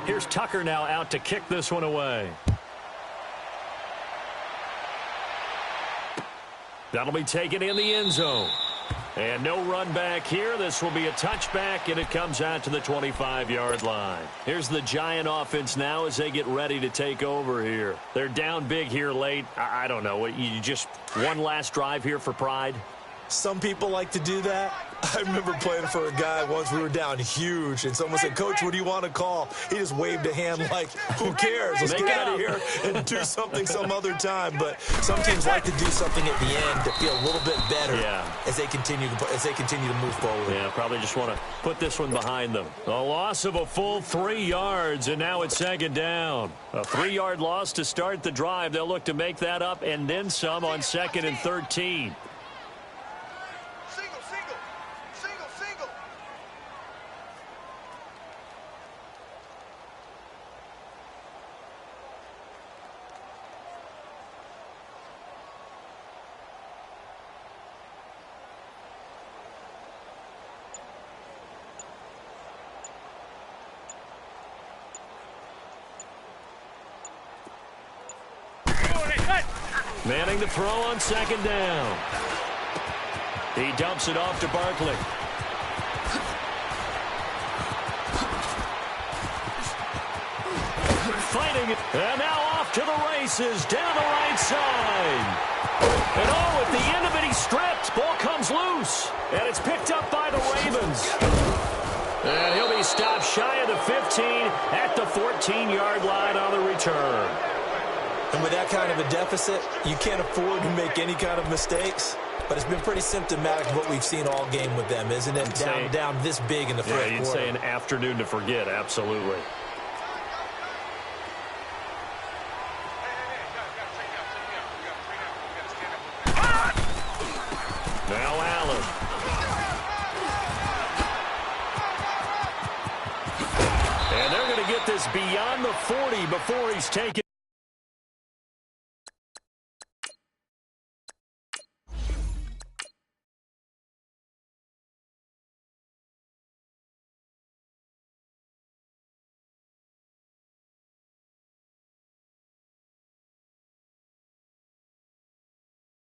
Speaker 1: Here's Tucker now out to kick this one away. That'll be taken in the end zone. And no run back here. This will be a touchback, and it comes out to the 25-yard line. Here's the Giant offense now as they get ready to take over here. They're down big here late. I don't know. You just one last drive here for pride?
Speaker 3: Some people like to do that. I remember playing for a guy once. We were down huge, and someone said, "Coach, what do you want to call?" He just waved a hand like, who cares? Let's get out of here and do something some other time. But some teams like to do something at the end to feel a little bit better as they continue to move forward.
Speaker 1: Yeah, probably just want to put this one behind them. A loss of a full 3 yards, and now it's 2nd down. A 3-yard loss to start the drive. They'll look to make that up and then some on 2nd and 13. Manning the throw on 2nd down. He dumps it off to Barkley. Fighting it. And now off off to the races down the right side. And at the end of it, he's stripped. Ball comes loose. And it's picked up by the Ravens. And he'll be stopped shy of the 15 at the 14-yard line on the return.
Speaker 3: And with that kind of a deficit, you can't afford to make any kind of mistakes. But it's been pretty symptomatic of what we've seen all game with them, isn't it? Down this big in the first quarter.
Speaker 1: Yeah, you'd say an afternoon to forget, absolutely. Now Allen. And they're going to get this beyond the 40 before he's taken.